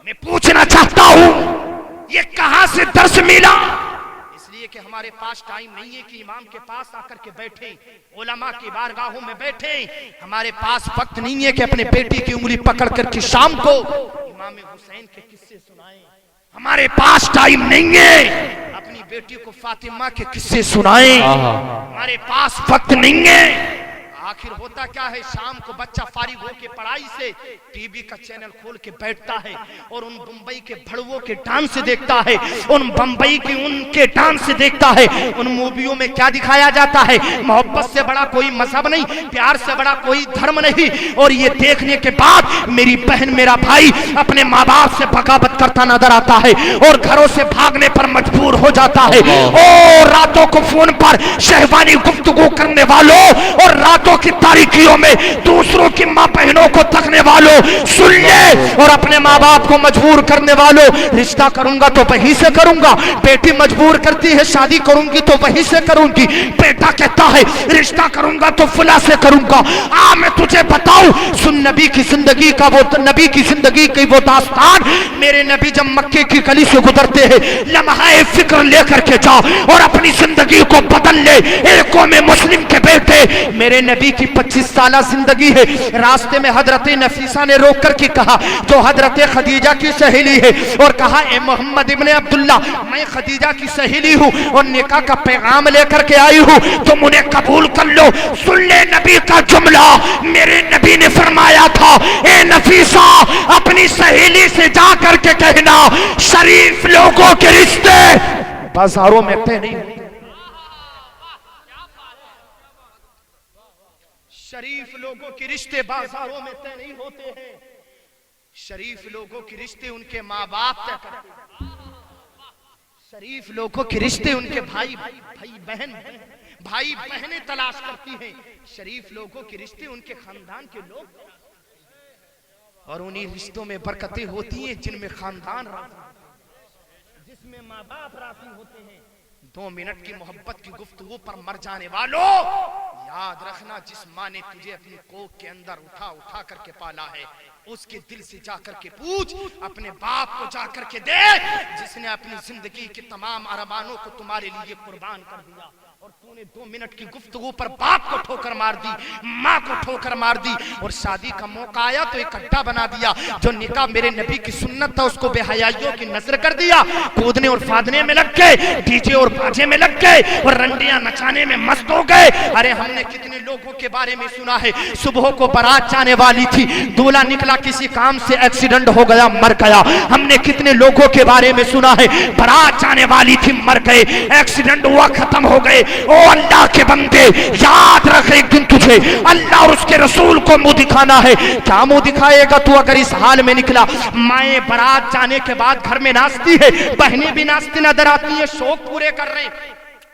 मैं पूछना चाहता हूं ये कहां से दर्श मिला? इसलिए कि हमारे पास टाइम नहीं है कि इमाम के पास आकर के बैठे, उलमा की बारगाहों में बैठे। हमारे पास वक्त नहीं है कि अपने बेटी की उंगली पकड़ कर के शाम को इमाम हुसैन के किस्से सुनाएं। हमारे पास टाइम नहीं है अपनी बेटी को फातिमा के किस्से सुनाएं। हमारे पास वक्त नहीं है। आखिर होता क्या है, शाम को बच्चा फारिग होके पढ़ाई से टीवी का चैनल खोल के बैठता है और उन बम्बई के भड़वों के डांस देखता है, उन बम्बई के उनके डांस देखता है। उन मूवियों में क्या दिखाया जाता है? मोहब्बत से बड़ा कोई मजहब नहीं, प्यार से बड़ा कोई धर्म नहीं। और ये देखने के बाद मेरी बहन मेरा भाई अपने माँ बाप से बगावत करता नजर आता है और घरों से भागने पर मजबूर हो जाता है। और रातों को फोन पर शहवानी गुफ्तगू करने वालों और रातों की तारीखियों में दूसरों की माँ बहनों को तकने वालों, सुन ले, और अपने माँ बाप को मजबूर करने वालों, रिश्ता करूंगा तो वहीं से करूंगा। बेटी मजबूर करती है शादी करूंगी तो वहीं से करूंगी। बेटा कहता है रिश्ता करूंगा तो फुला से करूंगा। मैं तुझे बताऊं, सुन नबी की जिंदगी का वो, नबी की जिंदगी की वो दास्तान। मेरे नबी जब मक्के की गली से गुजरते हैं, लम्हा फिक्र लेकर के जाओ और अपनी जिंदगी को बदल ले। एक कौम मुस्लिम के बेटे, मेरे नबी की 25 साल जिंदगी है। रास्ते में हजरत नफीसा ने रोक कर के कहा, जो हजरत खदीजा की सहेली है, और कहा ए मोहम्मद इब्ने अब्दुल्ला, मैं खदीजा की सहेली हूँ और निकाह का पैगाम लेकर के आई हूँ, तुम उन्हें कबूल कर लो। सुन ले नबी का जुमला, मेरे नबी ने फरमाया था, ए नफीसा अपनी सहेली से जा कर के कहना, शरीफ लोगों के रिश्ते बाजारों में तय नहीं। शरीफ लोगों के रिश्ते बाजारों में तय नहीं होते हैं। शरीफ लोगों के रिश्ते उनके माँ बाप तय करते हैं। शरीफ लोगों के रिश्ते उनके भाई बहनें तलाश करती हैं। शरीफ लोगों के रिश्ते उनके खानदान के लोग, और उन्हीं रिश्तों में बरकतें होती हैं जिनमें खानदान राजी, जिसमें माँ बाप राजी होते हैं। 2 मिनट की मोहब्बत की गुफ्तगू पर मर जाने वालों, याद रखना, जिस माँ ने तुझे अपनी कोख के अंदर उठा करके पाला है, उसके दिल से जाकर के पूछ, अपने बाप को जाकर के दे, जिसने अपनी जिंदगी के तमाम अरमानों को तुम्हारे लिए कुर्बान कर दिया, और तूने 2 मिनट की गुफ्तगू पर बाप को ठोकर मार दी, माँ को ठोकर मार दी, और शादी का मौका आया तो एक अड्डा बना दिया। जो निकाह मेरे नबी की सुन्नत था उसको बेहयाइयों की नजर कर दिया। कूदने और फादने में लग गए, डीजे और बाजे में लग गए, और रंडियां नचाने में मस्त हो गए। अरे हमने कितने लोगों के बारे में सुना है, सुबह को बारात जाने वाली थी, दूल्हा निकला किसी काम से, एक्सीडेंट हो गया, मर गया। हमने कितने लोगों के बारे में सुना है, बारात जाने वाली थी, मर गए, एक्सीडेंट हुआ, खत्म हो गए। ओ अल्लाह के बंदे, याद रख, एक दिन तुझे अल्लाह और उसके रसूल को मुंह दिखाना है। क्या मुंह दिखाएगा तू अगर इस हाल में निकला? माए बारात जाने के बाद घर में नाचती है, बहनें भी नाचती नजर आती है, शौक पूरे कर रहे हैं।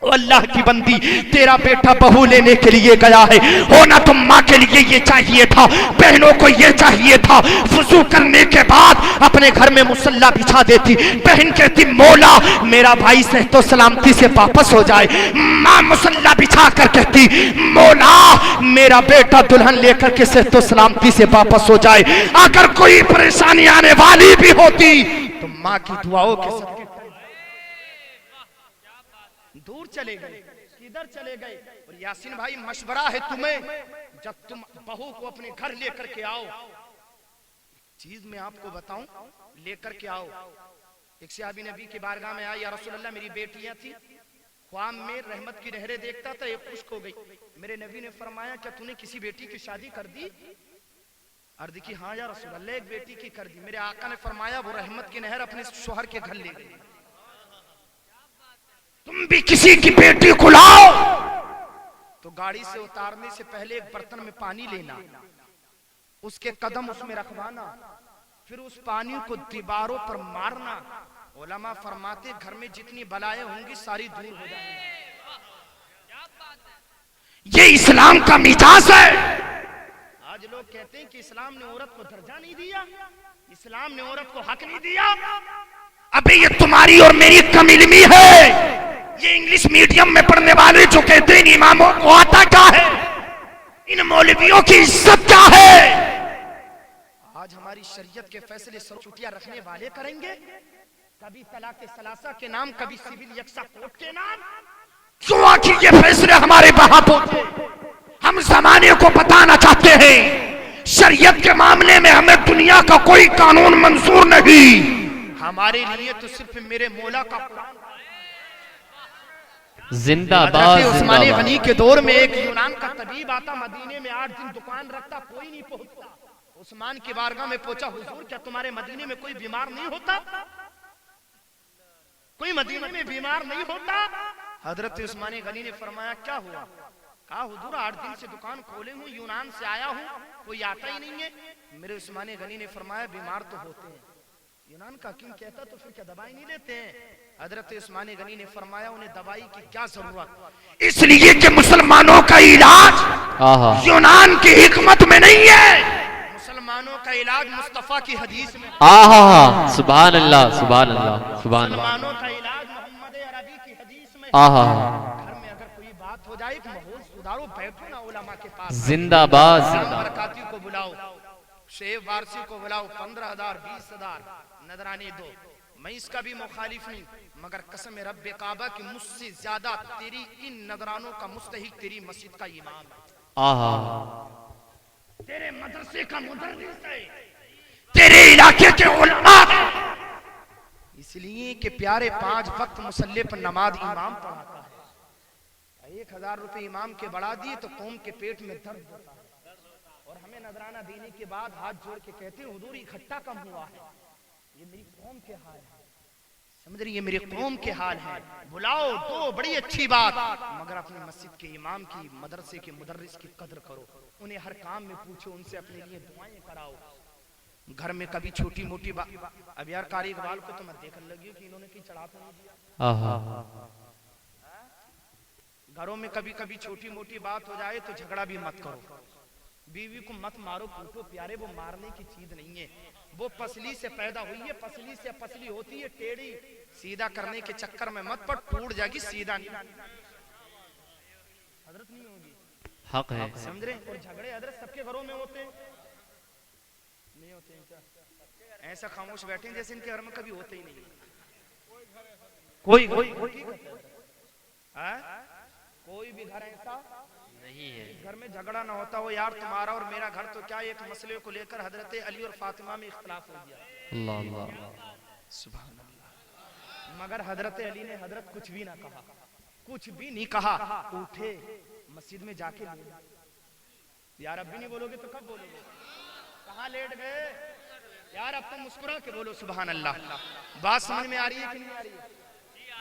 ओ अल्लाह की बंदी, तेरा बेटा बहू लेने के लिए गया है, होना तो माँ के लिए ये चाहिए था, बहनों को ये चाहिए था। वुजू करने के बाद अपने घर में मुसल्ला बिछा देती, बहन कहती मौला मेरा भाई से तो सलामती से वापस हो जाए। माँ मुसल्ला बिछा कर कहती मौला मेरा बेटा दुल्हन लेकर के से तो सलामती से वापस हो जाए। अगर कोई परेशानी आने वाली भी होती तो माँ की दुआओं के सदके दूर चले गए, किधर चले गए। और यासीन भाई मशवरा है तुम्हें, जब तुम बहू को अपने घर लेकर के आओ, चीज मैं आपको बताऊं, लेकर के आओ। एक सहाबी नबी की बारगाह में आई, या रसूल अल्लाह मेरी बेटियां थी, ख्वाब में रहमत की नहरें देखता था, एक खुश्क हो गई। मेरे नबी ने फरमाया क्या तूने किसी बेटी की शादी कर दी? अर्ज की हाँ या रसूल अल्लाह एक बेटी की कर दी। मेरे आका ने फरमाया वो रहमत की नहर अपने शोहर के घर ले गई। तुम भी किसी की बेटी को लाओ तो गाड़ी से उतारने से पहले एक बर्तन में पानी लेना, उसके कदम उसमें रखवाना, फिर उस पानी को दीवारों पर मारना। उलमा फरमाते घर में जितनी बलाएं होंगी सारी दूर हो जाएंगी। ये इस्लाम का मिजाज है। आज लोग कहते हैं कि इस्लाम ने औरत को दर्जा नहीं दिया, इस्लाम ने औरत को हक नहीं दिया। अबे ये तुम्हारी और मेरी कम इल्मी है। ये इंग्लिश मीडियम में पढ़ने वाले जो कहते हैं इमामों को आता क्या है, इन मौलवियों की इज्जत क्या है। आज हमारी शरीयत के फैसले सर छुट्टियां रखने वाले करेंगे, कभी तलाक सलासा के नाम, कभी सिविल यक्सा कोर्ट के नाम। क्यों आखिर ये फैसले हमारे वहां पहुंचे? हम जमाने को बताना चाहते हैं शरीयत के मामले में हमें दुनिया का कोई कानून मंजूर नहीं। हमारे लिए तो सिर्फ मेरे मौला का कुरान। जिंदाबाद उस्मानी जिंदाबाद। गनी के दौर में एक यूनान का तबीब आता, मदीने में 8 दिन दुकान रखता, कोई नहीं पहुंचता। उस्मान की बारगाह में पूछा हुजूर क्या तुम्हारे मदीने में कोई बीमार नहीं होता? कोई मदीने में बीमार नहीं होता? हजरत उस्मानी गनी ने फरमाया क्या हुआ? कहा हुजूर 8 दिन से दुकान खोले हूँ, यूनान से आया हूँ, कोई आता ही नहीं है। मेरे उस्मानी गनी ने फरमाया बीमार तो होते हैं, यूनान का हकीम कहता तो फिर क्या दवाई नहीं लेते हैं? हजरत उस्मानी गनी ने फरमाया उन्हें दवाई की क्या जरूरत, इसलिए कि मुसलमानों का इलाज यूनान की हिकमत में नहीं है, मुसलमानों का इलाज मुस्तफा की हदीस में। सुभान अल्लाह सुभान अल्लाह सुभान अल्लाह। मुसलमानों का इलाज मोहम्मद अरबी की हदीस में। घर में अगर कोई बात हो जाए, माहौल सुधारो, बैठो ना उलमा के पास, जिंदाबाद बरकाती को बुलाओ, शेख वारसी को बुलाओ, 15,000 20,000 नजराने दो। मैं इसका भी मुखालिफ नहीं, मगर कसम रब्बे काबा की मुझसे ज्यादा तेरी इन नजरानों का मुस्तहिक तेरी मस्जिद का इमाम है, तेरे मदरसे का मुदर्रिस है, तेरे इलाके के उलमा। इसलिए कि प्यारे 5 वक्त मुसल्ले पर नमाज इमाम पढ़ाता है। 1,000 रुपए इमाम के बढ़ा दिए तो कौम के पेट में दर्द होता है, और हमें नजराना देने के बाद हाथ जोड़ के कहते हैं हुजूर इकट्ठा कम हुआ है। ये मेरी कौम के हाल है, समझ रही है, मेरी कौम के हाल है। बुलाओ तो बड़ी अच्छी बात, मगर अपनी मस्जिद के इमाम की, मदरसे के मुदर्रिस की कदर करो, उन्हें हर काम में पूछो, उनसे अपने लिए दुआएं कराओ। घर में कभी छोटी मोटी बात, अब यार कारी इकबाल को तो मैं देखने लगी कि इन्होंने की चढ़ा तो नहीं दिया। घरों में कभी कभी छोटी मोटी बात हो जाए तो झगड़ा भी मत करो, बीवी को मत मारो कूटो प्यारे, वो मारने की चीज नहीं है, वो पसली से पैदा हुई है, पसली से पसली होती है, टेढ़ी सीधा करने के चक्कर में मत पड़, टूट जाएगी, सीधा नहीं हजरत नहीं होगी, हक है, समझ रहे। और झगड़े हजरत सबके घरों में होते हैं, नहीं होते हैं क्या? ऐसा खामोश बैठे जैसे इनके घर में कभी होते ही नहीं। कोई कोई भी घर ऐसा नहीं है घर में झगड़ा ना होता हो। यार तुम्हारा और मेरा घर तो क्या, एक मसले को लेकर हजरत अली और फातिमा में इख्तिलाफ हो गया, अल्लाह अल्लाह सुभान अल्लाह, मगर हजरत अली ने हजरत कुछ भी ना कहा, कुछ भी नहीं कहा, उठे मस्जिद में जाके यार अब भी नहीं बोलोगे तो कब बोलोगे? कहाँ लेट गए यार, अब तो मुस्कुरा के बोलो सुभान अल्लाह। बात समझ में आ रही है कि नहीं आ रही है?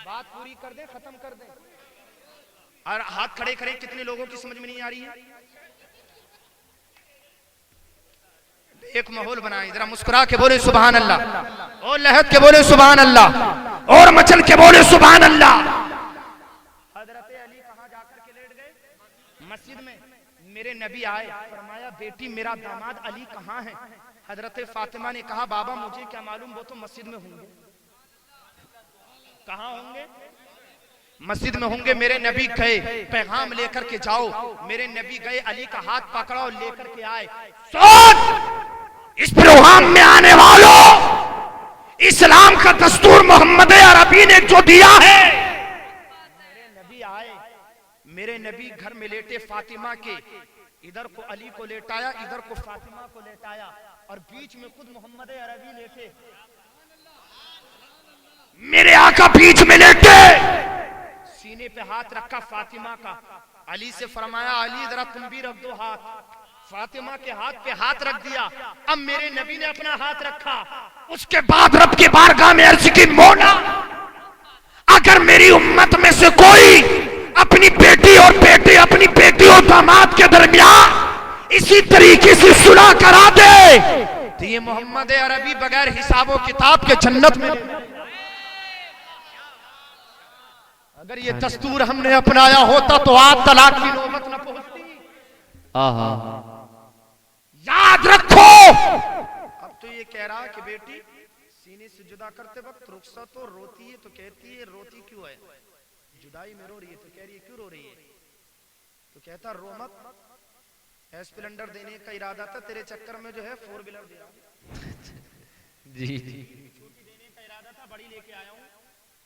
बात पूरी कर दे, खत्म कर दे। और हाथ खड़े करें, कितने लोगों की समझ में नहीं आ रही है? एक माहौल बनाए, जरा मुस्कुरा के बोले सुभान अल्लाह, और लहद के बोले सुभान अल्लाह, और मचल के बोले सुभान अल्लाह। हजरत मस्जिद में मेरे नबी आए, फरमाया बेटी मेरा दामाद अली कहाँ है? हजरत फातिमा ने कहा बाबा मुझे क्या मालूम, वो तो मस्जिद में होंगे। कहाँ होंगे? मस्जिद में होंगे। मेरे नबी गए, पैगाम लेकर के जाओ। मेरे नबी गए, अली का हाथ पकड़ा और लेकर के आए। सुन, इस प्रोग्राम में आने वालों, इस्लाम का दस्तूर मोहम्मद अरबी ने जो दिया है, मेरे नबी आए, मेरे नबी घर में लेटे, फातिमा के इधर को अली को लेटाया, इधर को फातिमा को लेटाया, और बीच में खुद मोहम्मद अरबी लेटे। मेरे आका बीच में लेटे, सीने पे हाथ रखा फातिमा का। अली से फरमाया अली जरा तुम भी रख दो हाथ। फातिमा के हाथ पे हाथ रख दिया। अब मेरे नबी ने अपना हाथ रखा। उसके बाद रब की बारगाह में अर्ज की मौला, अगर मेरी उम्मत में से कोई अपनी बेटी और बेटे, अपनी बेटी और दामाद के दरमियान इसी तरीके से सुलह करा दे, तो ये मोहम्मद अरबी बगैर हिसाबो किताब के जन्नत में। अगर ये दस्तूर हमने अपनाया होता तो आज तलाक की नौबत न पहुंचती। आहा, याद रखो। अब तो ये कह रहा कि बेटी सीने से जुदा करते वक्त रुखसत तो रोती है, तो कहती है रोती क्यों है? जुदाई में रो रही है, तो कह रही है क्यों रो रही है? तो कहता रो मत, स्प्लेंडर देने का इरादा था, तेरे चक्कर में जो है 4 व्हीलर दिया। जी जी, छोटी देने का इरादा था, बड़ी लेके आया हूँ,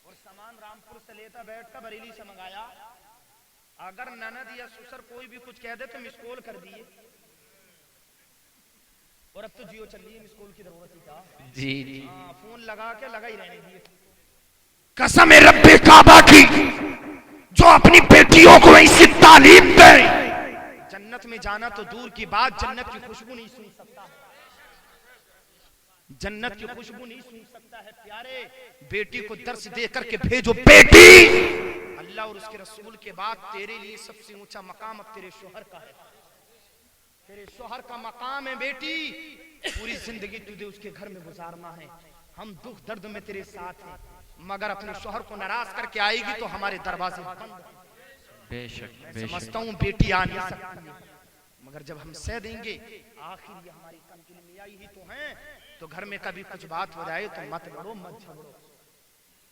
और सामान रामपुर से लेता बैठ कर बरेली से मंगाया। अगर ननद या ससुर कोई भी कुछ कह दे तो मिस कॉल कर दिए, और अब तो जियो चल रही है, मिस कॉल की जरूरत ही था। जी जी, हाँ, फोन लगा के लगा ही रहने दिए। कसम रब्बे काबा की, जो अपनी बेटियों को ऐसी तालीम दे, जन्नत में जाना तो दूर की बात, जन्नत की खुशबू नहीं सूंघ सकता। जन्नत की खुशबू नहीं सूंघ सकता है। प्यारे, बेटी को दर्स दे करके भेजो। बेटी अल्लाह और उसके रसूल के बाद तेरे लिए सबसे ऊंचा मकाम अब तेरे शोहर का है। तेरे शोहर का मकाम है बेटी। पूरी जिंदगी तुझे उसके घर में गुजारना है। हम दुख दर्द में तेरे साथ हैं, मगर अपने शोहर को नाराज करके आएगी तो हमारे दरवाजे बंद हैं। बेशक मैं बेशक, समझता हूँ बेटी आ नहीं सकती है, मगर जब हम सह देंगे, आखिर ये हमारी कंटिल मियाँ ही तो हैं, तो घर में कभी कुछ बात हो जाए तो मत लड़ो मत झगड़ो।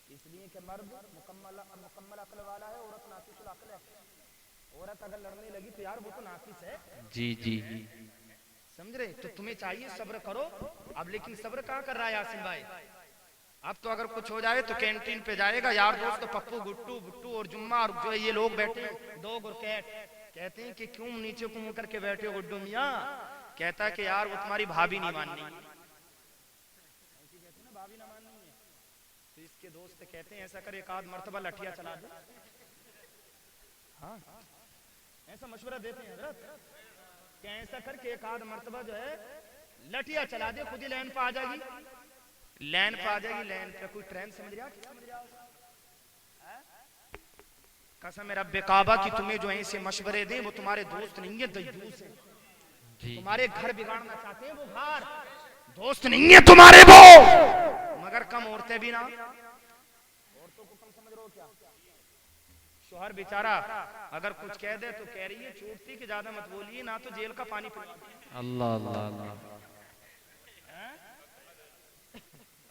इसलिए कि मर्द मुकम्मल अक्ल वाला है, औरत नाकिसुल अक्ल है। औरत अगर लड़ने लगी तो यार वो तो नाकिस है। जी जी, समझ रहे? तो तुम्हें चाहिए सब्र करो। अब लेकिन सब्र कहाँ कर रहा है यासिन भाई? अब तो अगर कुछ हो जाए तो कैंटीन पे जाएगा, यार दोस्त पप्पू गुट्टू बुट्टू और जुम्मा और जो ये लोग बैठे हैं, डॉग और कैट, कहते हैं कि क्यों नीचे को मुंह करके बैठे हो गुड्डू मियाँ? कहता है कि यार वो तुम्हारी भाभी नहीं माननी। भाभी ना माननी है तो इसके दोस्त कहते हैं ऐसा कर एक आध मर्तबा लठिया चला दे। हाँ, ऐसा मशवरा देते हैं हजरत, क्या ऐसा करके एक आध मर्तबा जो है लठिया चला दे, खुद ही लाइन पे आ जाएगी। लाइन पे आ जाएगी, लाइन पे कोई ट्रेन समझ रहा? कसम रब्बे काबा की तुम्हें जो ऐसे मशवरे दें वो तुम्हारे दोस्त नहीं है, दयूस है। तुम्हारे घर बिगाड़ना चाहते हैं वो घर, दोस्त नहीं है तुम्हारे वो। मगर कम औरतें भी ना, औरतों को कम समझ रहे हो क्या? शोहर बेचारा अगर कुछ कह दे तो कह रही है चोटती कि ज्यादा मत बोलिए, ना तो जेल का पानी पिला। अल्लाह अल्लाह अल्लाह,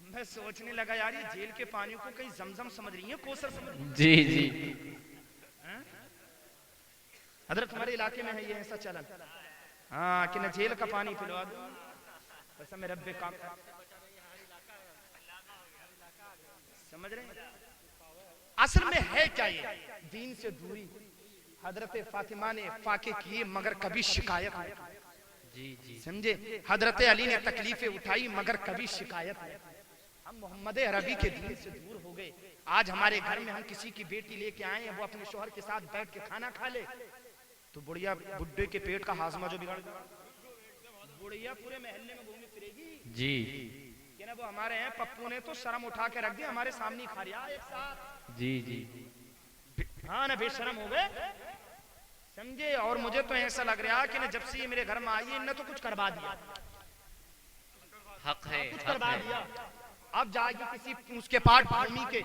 मैं सोचने लगा यार ये जेल के पानी को कहीं जमजम समझ रही है, कोसर समझ रही है। जी जी, हजरत तुम्हारे इलाके में है ये ऐसा चलन? हाँ, कि न जेल का पानी पिलवा दो। वैसा मेरे रब्बे काम समझ रहे हैं? असल में है क्या ये? दीन से दूरी। हजरत फातिमा ने फाके किए मगर कभी शिकायत नहीं। जी जी, समझे? हजरत अली ने तकलीफें उठाई मगर कभी शिकायत नहीं। हम मोहम्मद अरबी के दीन से दूर हो गए। आज हमारे घर में हम किसी की बेटी लेके आए हैं, वो अपने शोहर के साथ बैठ के खाना खा ले तो बुढ़िया बुड्ढे के पेट का हाजमा जो बिगाड़ देगा, बुढ़िया पूरे मोहल्ले में घूमी फिरेगी। जी, कि ना वो हमारे हैं पप्पू ने तो शर्म उठा के रख दिया, हमारे सामने खा रहा एक साथ। जी जी, हाँ ना, बेशरम हो गए। समझे? और मुझे तो ऐसा लग रहा है कि ना जब से ये मेरे घर में आई है इनने तो कुछ करवा दिया, हक है, कुछ हक करवा है। दिया। अब जाएगी किसी उसके पास भूमि के,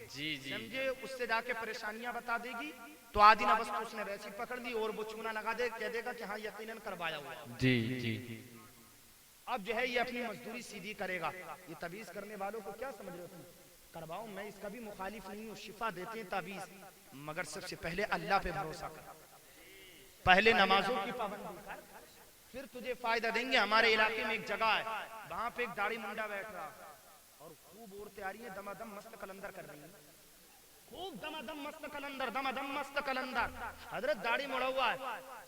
जी जी, समझे, उससे जाके परेशानियां बता देगी तो आधी ना बस तो उसने वैसी पकड़ ली और वो चूना लगा दे, कह देगा कि हाँ यकीनन करवाया हुआ है। जी जी अब जो है ये अपनी मजदूरी सीधी करेगा। ये तबीज करने वालों को क्या समझ रहे हो तुम? करवाओ, मैं इसका भी मुखालिफ नहीं हूँ, शिफा देते हैं ताबीज, मगर सबसे पहले अल्लाह पे भरोसा कर, पहले नमाजों की पाबंदी कर, फिर तुझे फायदा देंगे। हमारे इलाके में एक जगह है, वहां पे एक दाढ़ी मुंडा बैठ रहा और खूब औरतें आ रही हैं, दमादम मस्त कलंदर कर रही हैं, खूब दमादम मस्त कलंदर, दमादम मस्त कलंदर। हजरत दाढ़ी मुड़ा हुआ है,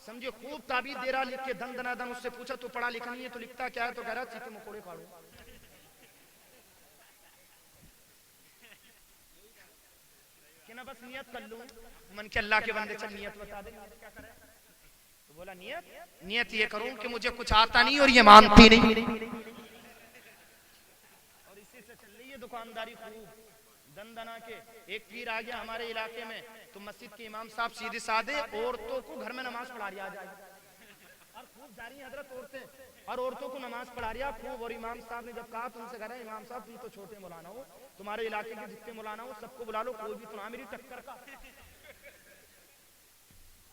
समझे, खूब ताबीज दे रहा लिख के दन दनादन। उससे पूछा तू पढ़ा लिखा नहीं है तो लिखता क्या है? तो कह रहा चीते मकोड़े फाड़ू। कि ना बस नियत कर लूं, मन के अल्लाह के बंदे चल नियत बता दे, क्या करे? तो बोला नियत ये करूं कि मुझे कुछ आता नहीं और ये मानती नहीं, और इसी से चल रही है दुकानदारी खूब दंदना के। एक पीर आ गया हमारे इलाके में, तो मस्जिद के इमाम साहब सीधे साधे औरतों को घर में नमाज पढ़ा रही आ जाए, और खूब जा रही हजरत औरतें और औरतों को नमाज पढ़ा रही खूब। और इमाम साहब ने जब कहा, तुमसे कह रहे हैं इमाम साहब तुम तो छोटे मौलाना हो, तुम्हारे इलाके के जितने मौलाना हो सबको बुला लो, कोई भी तो ना मेरी टक्कर का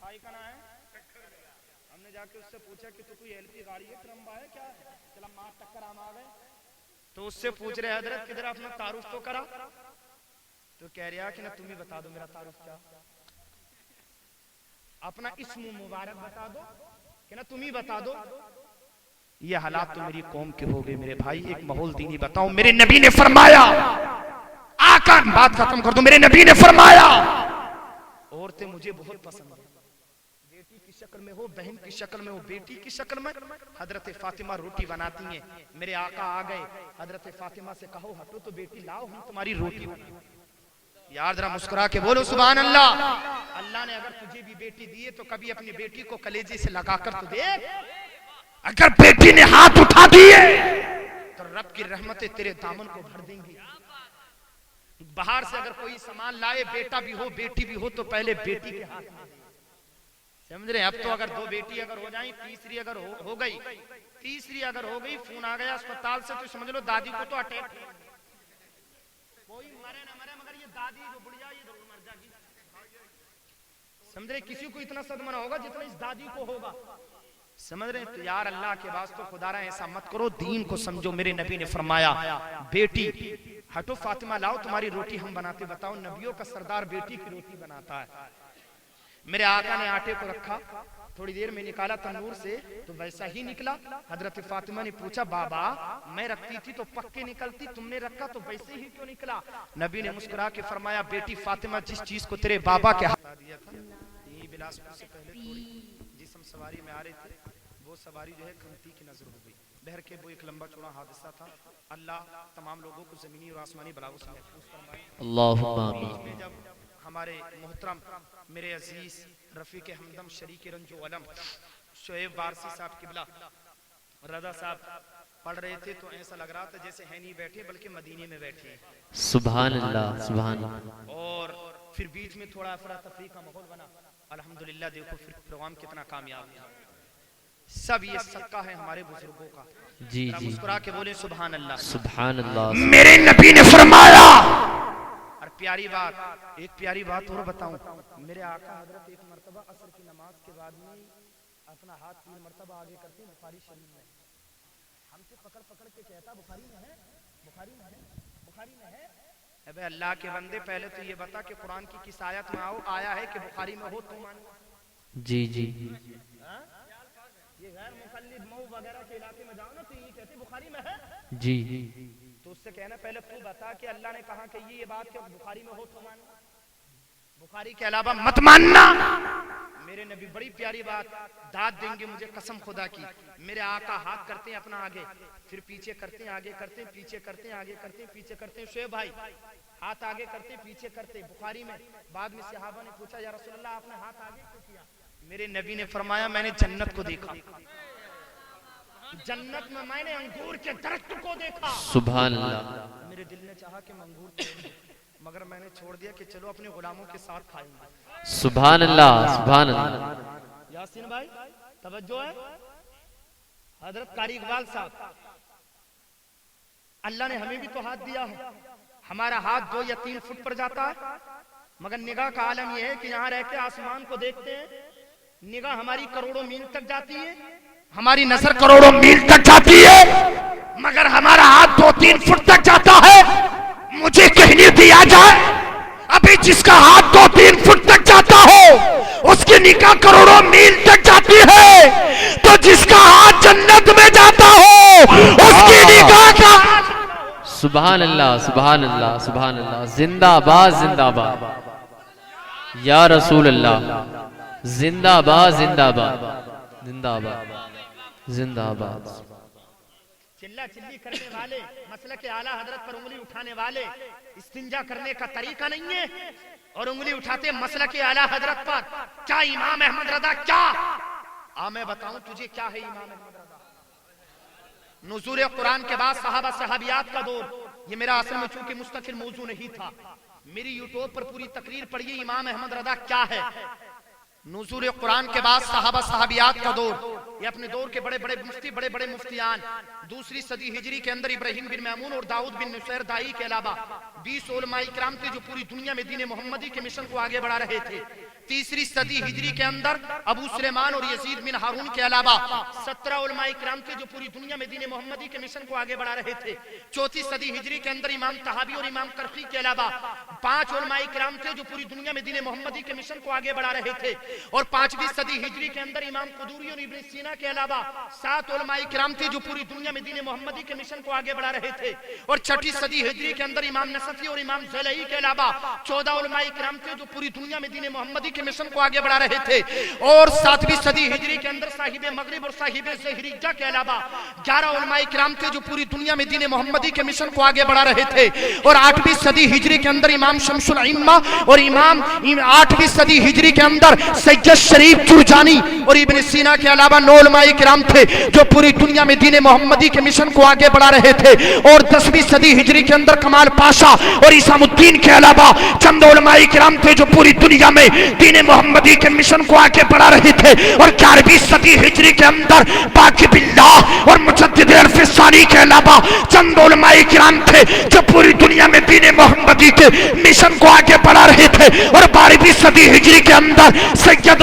भाई का ना है। हमने जाके उससे पूछा कि तू कोई एलपी गाड़ी है, ट्रम्बा है क्या? चला मार टक्कर हम आ गए। तो उससे पूछ रहे हजरत किधर अपना तारुफ तो करा, तो कह रहा कि ना तुम ही बता दो मेरा तारुफ क्या, अपना इस्म मुबारक बता दो, कि ना तुम ही बता दो। ये हालात तो मेरी कौम के हो गए मेरे भाई। एक माहौल दीनी बताओ, मेरे नबी ने फरमाया, आकर बात खत्म कर दो, मेरे नबी ने फरमाया औरतें मुझे बहुत पसंद है, बेटी की शक्ल में हो, बहन की शक्ल में हो, बेटी की शक्ल में। हजरत फातिमा रोटी बनाती हैं, मेरे आका आ गए, हजरत फातिमा से कहो हटो तो बेटी लाओ हम तुम्हारी रोटी बनाएं। यार जरा मुस्कुरा के बोलो सुभान अल्लाह। अल्लाह ने अगर तुझे भी बेटी दी है तो कभी अपनी बेटी को कलेजे से लगाकर तो देख। अगर बेटी ने हाथ उठा दिए तो रब की रहमतें तेरे दामन को भर देंगी। बाहर से अगर कोई सामान लाए, बेटा भी हो बेटी भी हो, तो पहले बेटी के हाथ में, समझ रहे? अब तो अगर दो बेटी अगर हो जाए, तीसरी अगर हो गई, तीसरी अगर हो गई, फोन आ गया अस्पताल से, तो समझ लो दादी को तो अटैक, कोई मरे ना मरे मगर ये दादी जो बुढ़िया ये जरूर मर जाएगी। समझ रहे? किसी को इतना सदमा ना होगा जितना इस दादी को होगा, समझ रहे? तो यार अल्लाह के वास्ते खुदारा ऐसा मत करो, दीन को समझो। मेरे नबी ने फरमाया बेटी हटो फातिमा लाओ तुम्हारी रोटी हम बनाते। बताओ नबियों का सरदार बेटी की रोटी बनाता है। मेरे आका ने आटे को रखा, थोड़ी देर में निकाला तंदूर से तो वैसा ही निकला। हजरत फातिमा ने पूछा बाबा मैं रखती थी तो पक्के निकलती, तुमने रखा तो वैसे ही क्यों निकला? नबी ने मुस्कुरा के फरमाया बेटी फातिमा जिस चीज को तेरे बाबा के हाथ दिया था, यही बिलासपुर से पहले थोड़ी जिस हम सवारी में आ रहे थे, वो सवारी जो है खंती की नजर हो गई। बहर के वो एक लंबा चौड़ा हादसा था। अल्लाह तमाम लोगों को जमीनी और आसमानी बलाओं से महफूज फरमाए। अल्लाहुम्मा बीच में जब हमारे मोहतरम मेरे अजीज रफीक हमदम शरीक रंजो अलम शोएब वारसी साहब किबला रजा साहब पढ़ रहे थे, तो ऐसा लग रहा था जैसे है नहीं बैठे बल्कि मदीने में बैठे हैं। सुभान अल्लाह सुभान अल्लाह। और फिर बीच में थोड़ा अफरा तफरी का माहौल बना। अल्हम्दुलिल्लाह देखो फिर प्रोग्राम कितना कामयाब है। सब ये सदका है हमारे बुजुर्गों का। जी जी मुस्कुरा के बोले सुभान अल्लाह सुभान अल्लाह। मेरे नबी ने फरमाया, और प्यारी बात, एक प्यारी बात और बताऊं, मेरे आका हजरत एक मर्तबा असर की नमाज के बाद में अपना हाथ 3 मर्तबा आगे करते हैं। बुखारी शरीफ में हमसे पकड़ पकड़ के कहता बुखारी में है, बुखारी में है, बुखारी में है। अबे अल्लाह के बंदे पहले तो ये बता कि कुरान की किस आयत में आया है कि बुखारी में हो तो मानो। जी जी ये गैर मुकल्लिद मऊ वगैरह के इलाके में जाओ ना तो ये कहते बुखारी में है। जी तो उससे कहना पहले तू बता कि अल्लाह ने कहा कि ये बात कि बुखारी में हो तो मानो, बुखारी के अलावा मत मानना। मेरे नबी बड़ी प्यारी बात दाद देंगे मुझे कसम खुदा की। मेरे आका हाथ करते हैं अपना आगे, फिर पीछे करते हैं, आगे करते हैं, पीछे करते हैं, आगे करते हैं, पीछे करते हैं। शोएब भाई हाथ आगे करते पीछे करते। बुखारी में बाद में सहाबा ने पूछा या रसूलल्लाह आपने हाथ आगे क्यों किया? मेरे नबी ने फरमाया मैंने जन्नत को देखा, जन्नत में मैंने अंगूर के दरख्त को देखा। सुभान अल्लाह। मेरे दिल ने चाहा कि मैं अंगूर तोड़ दूं, मगर मैंने छोड़ दिया कि चलो अपने गुलामों के साथ खाएंगे। सुभान अल्लाह सुभान अल्लाह। यासीन भाई तवज्जो है। हजरत कारी इकबाल साहब, अल्लाह ने हमें भी तो हाथ दिया है। हमारा हाथ 2 या 3 फुट पर जाता है, मगर निगाह का आलम यह है कि यहाँ रह के आसमान को देखते हैं, निगाह हमारी करोड़ों मील तक जाती है, हमारी नजर करोड़ों मील तक जाती है, मगर हमारा हाथ 2-3 फुट तक जाता है। मुझे कहने दिया जाए, अभी जिसका हाथ 2-3 फुट तक जाता हो उसकी निगाह करोड़ों मील तक जाती है, तो जिसका हाथ जन्नत में जाता हो उसकी निगाह का सुभान अल्लाह, सुभान अल्लाह, सुभान अल्लाह। जिंदाबाद, जिंदाबाद या रसूल अल्लाह, जिंदाबाद, जिंदाबाद, जिंदाबाद, जिंदाबाद। चिल्ला चिल्ली करने वाले, मसलक के आला हजरत पर उंगली उठाने वाले, इस्तिंजा करने का तरीका नहीं है और उंगली उठाते मसलक के आला हजरत पर। क्या इमाम अहमद रजा, क्या मैं बताऊं तुझे क्या है इमाम अहमद रजा? नुज़ूल कुरान के बाद सहाबा सहाबियात का दौर, ये मेरा असल में चूंकि मुस्तकिल मौजू नहीं था, मेरी यूट्यूब पर पूरी तकरीर पढ़िए इमाम अहमद रजा क्या है। नुज़ूल कुरान के बाद सहाबा सहाबियात का दौर, ये अपने दौर के बड़े बड़े मुफ्ती, बड़े बड़े मुफ्तियान, दूसरी सदी हिजरी के अंदर इब्राहिम बिन मैमून और दाऊद बिन नुसैर दाई के अलावा 20 उलमा इकराम थे जो पूरी दुनिया में दीन मोहम्मदी के मिशन को आगे बढ़ा रहे थे। तीसरी सदी हिजरी के अंदर अबू सुलेमान और यजीद बिन हारून के अलावा 17 उलमा इकराम थे जो पूरी दुनिया में दीन मोहम्मदी के मिशन को आगे बढ़ा रहे थे। चौथी सदी हिजरी के अंदर इमाम तहावी और इमाम करखी के अलावा 5 उलमा इकराम थे जो पूरी दुनिया में दीन मोहम्मदी के मिशन को आगे बढ़ा रहे थे। और 5वीं सदी हिजरी के अंदर इमाम कुदूरी और इब्न सीना के अलावा 7 उलमा इकराम थे जो पूरी दुनिया में दीन मोहम्मदी के मिशन को आगे बढ़ा रहे थे। और 6ठी सदी हिजरी के अंदर इमाम नसफी और इमाम ज़लई के अलावा 14 उलमा इकराम थे जो पूरी दुनिया में दीन मोहम्मदी के मिशन को आगे बढ़ा रहे थे। और 7वीं सदी हिजरी के अंदर साहिब मगरिब और साहिब ज़हरिजा के अलावा 11 उलमा इकराम थे जो पूरी दुनिया में दीन मोहम्मदी के मिशन को आगे बढ़ा रहे थे। और 8वीं सदी हिजरी के अंदर इमाम शमसुल अइम्मा और इमाम 8वीं सदी हिजरी के अंदर सैयद शरीफ जुरजानी और इब्न सीना के अलावा 9 उलमा इकराम थे जो पूरी दुनिया में दीन मोहम्मदी के मिशन को आगे बढ़ा रहे थे। और 10वीं सदी हिजरी के अंदर कमाल पाशा और इसामुद्दीन के अलावा चंद उलमा इकराम थे जो पूरी दुनिया में दीन मोहम्मदी के मिशन को आगे बढ़ा रहे थे। और 11वीं सदी हिजरी के अंदर बाकी बिल्लाह और मुजद्दिद अल-फिसानी के अलावा चंद उलमा इकराम थे जो पूरी दुनिया में दीन मोहम्मदी के मिशन को आगे बढ़ा रहे थे। और 12वीं सदी हिजरी के अंदर सैयद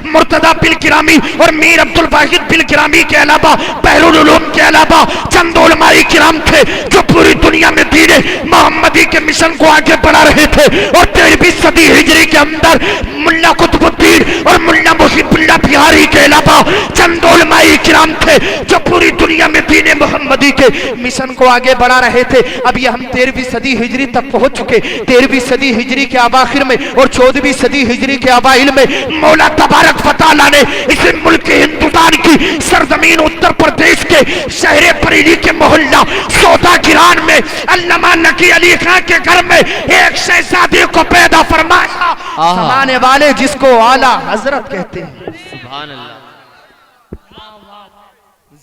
मुर्तदा बिल किरामी और मीर अब्दुल वाहिद बिल किरामी के अलावा बहरुल उलूम के अलावा चंद उलमा इकराम थे जो पूरी दुनिया में दीन मोहम्मदी के मिशन को आगे बढ़ा रहे थे। और 13वीं सदी हिजरी के अंदर मुल्ला कुतुबुद्दीन और मुल्ला मुहिबुल्लाह बिहारी के अलावा चंद उलमा इकराम थे जो पूरी दुनिया में दीन मोहम्मदी के मिशन को आगे बढ़ा रहे थे। अब ये हम 13वीं सदी हिजरी तक पहुंच चुके। 13वीं सदी हिजरी के अवाखिर में और 14वीं सदी हिजरी के अवाइल में मौला तबारक व तआला ने इस मुल्क हिंदुस्तान की सरजमीन उत्तर प्रदेश के शहर बरेली के मोहल्ला सौदा गिरान में अल्लामा नकी अली खां के घर में एक शहजादे को पैदा फरमाया, जमाने वाले जिसको आला हजरत कहते हैं। सुभान अल्लाह,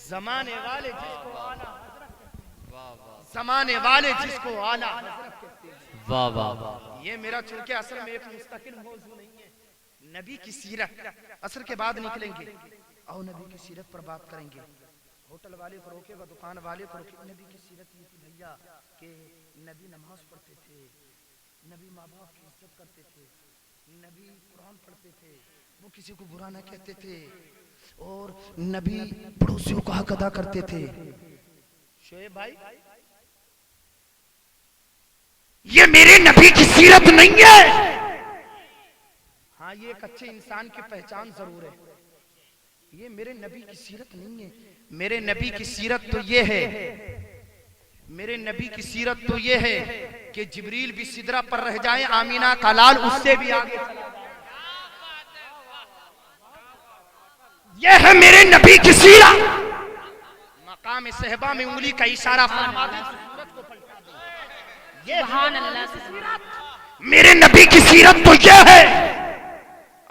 जमाने वाले जिसको आला हजरत कहते हैं, जमाने वाले जिसको आला हजरत कहते हैं। वाह वाह वाह। ये मेरा चूंकि असल में एक मुस्तकिल मौजू नहीं है, नबी की सीरत असर के बाद निकलेंगे और नबी की सीरत पर बात करेंगे। होटल वाले को रोकेगा, दुकान वाले को रोकेगा। नबी की सीरत ये थी भैया कि नबी नमाज पढ़ते थे, नबी माँ बाप की इज्जत करते थे, नबी कुरान पढ़ते थे, वो किसी को बुरा ना कहते थे और नबी पड़ोसियों का हक अदा करते थे। शोएब भाई, ये मेरे नबी की सीरत नहीं है। हाँ, ये एक अच्छे इंसान की पहचान जरूर है, ये मेरे नबी की सीरत नहीं है। मेरे नबी की सीरत तो ये है, मेरे नबी की सीरत तो ये है कि जिब्रील भी सिदरा पर रह जाए, आमीना का लाल उससे भी आगे चला जाए। ये है मेरे नबी की सीरत। मकाम सहबा में उंगली का इशारा फरमा दे, सूरत को पलटा दे। ये सुभान अल्लाह की सीरत, मेरे नबी की सीरत तो ये है।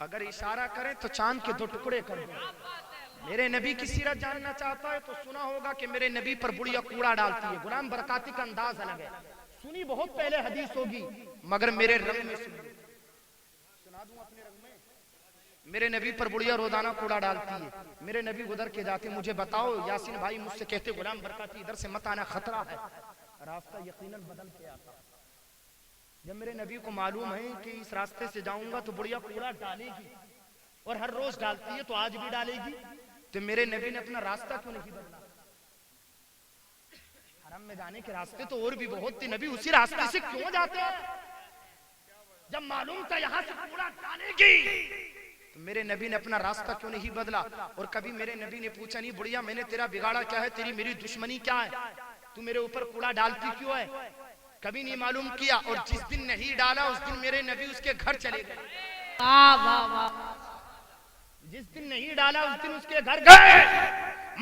अगर इशारा करें तो चांद के 2 टुकड़े कर दो। मेरे नबी की सीरत जानना चाहता है तो सुना होगा कि मेरे नबी पर बुढ़िया कूड़ा डालती है। गुलाम बरकाती का अंदाज अलग है, सुनी बहुत पहले हदीस होगी, मगर मेरे रंग में सुना दूं अपने रंग में। मेरे नबी पर बुढ़िया रोजाना कूड़ा डालती है। मेरे नबी गुजर के जाते, मुझे बताओ यासीन भाई, मुझसे कहते गुलाम बरकाती इधर से मत आना, खतरा है। रास्ता यकीनन बदल के आता। जब मेरे नबी को मालूम है कि इस रास्ते से जाऊंगा तो बुढ़िया कूड़ा डालेगी और हर रोज डालती है तो आज भी डालेगी, तो मेरे नबी ने अपना रास्ता क्यों नहीं बदला? हरम में जाने के रास्ते तो और भी बहुत थे, नबी उसी रास्ते से क्यों जाते हैं? जब मालूम था यहाँ से कूड़ा डालेगी तो मेरे नबी ने अपना रास्ता क्यों नहीं बदला? और कभी मेरे नबी ने पूछा नहीं, बुढ़िया मैंने तेरा बिगाड़ा क्या है, तेरी मेरी दुश्मनी क्या है, तू मेरे ऊपर कूड़ा डालती क्यों है? कभी नहीं मालूम किया। और जिस दिन नहीं डाला उस दिन मेरे नबी उसके घर चले गए। जिस दिन नहीं डाला उस दिन उसके घर गए।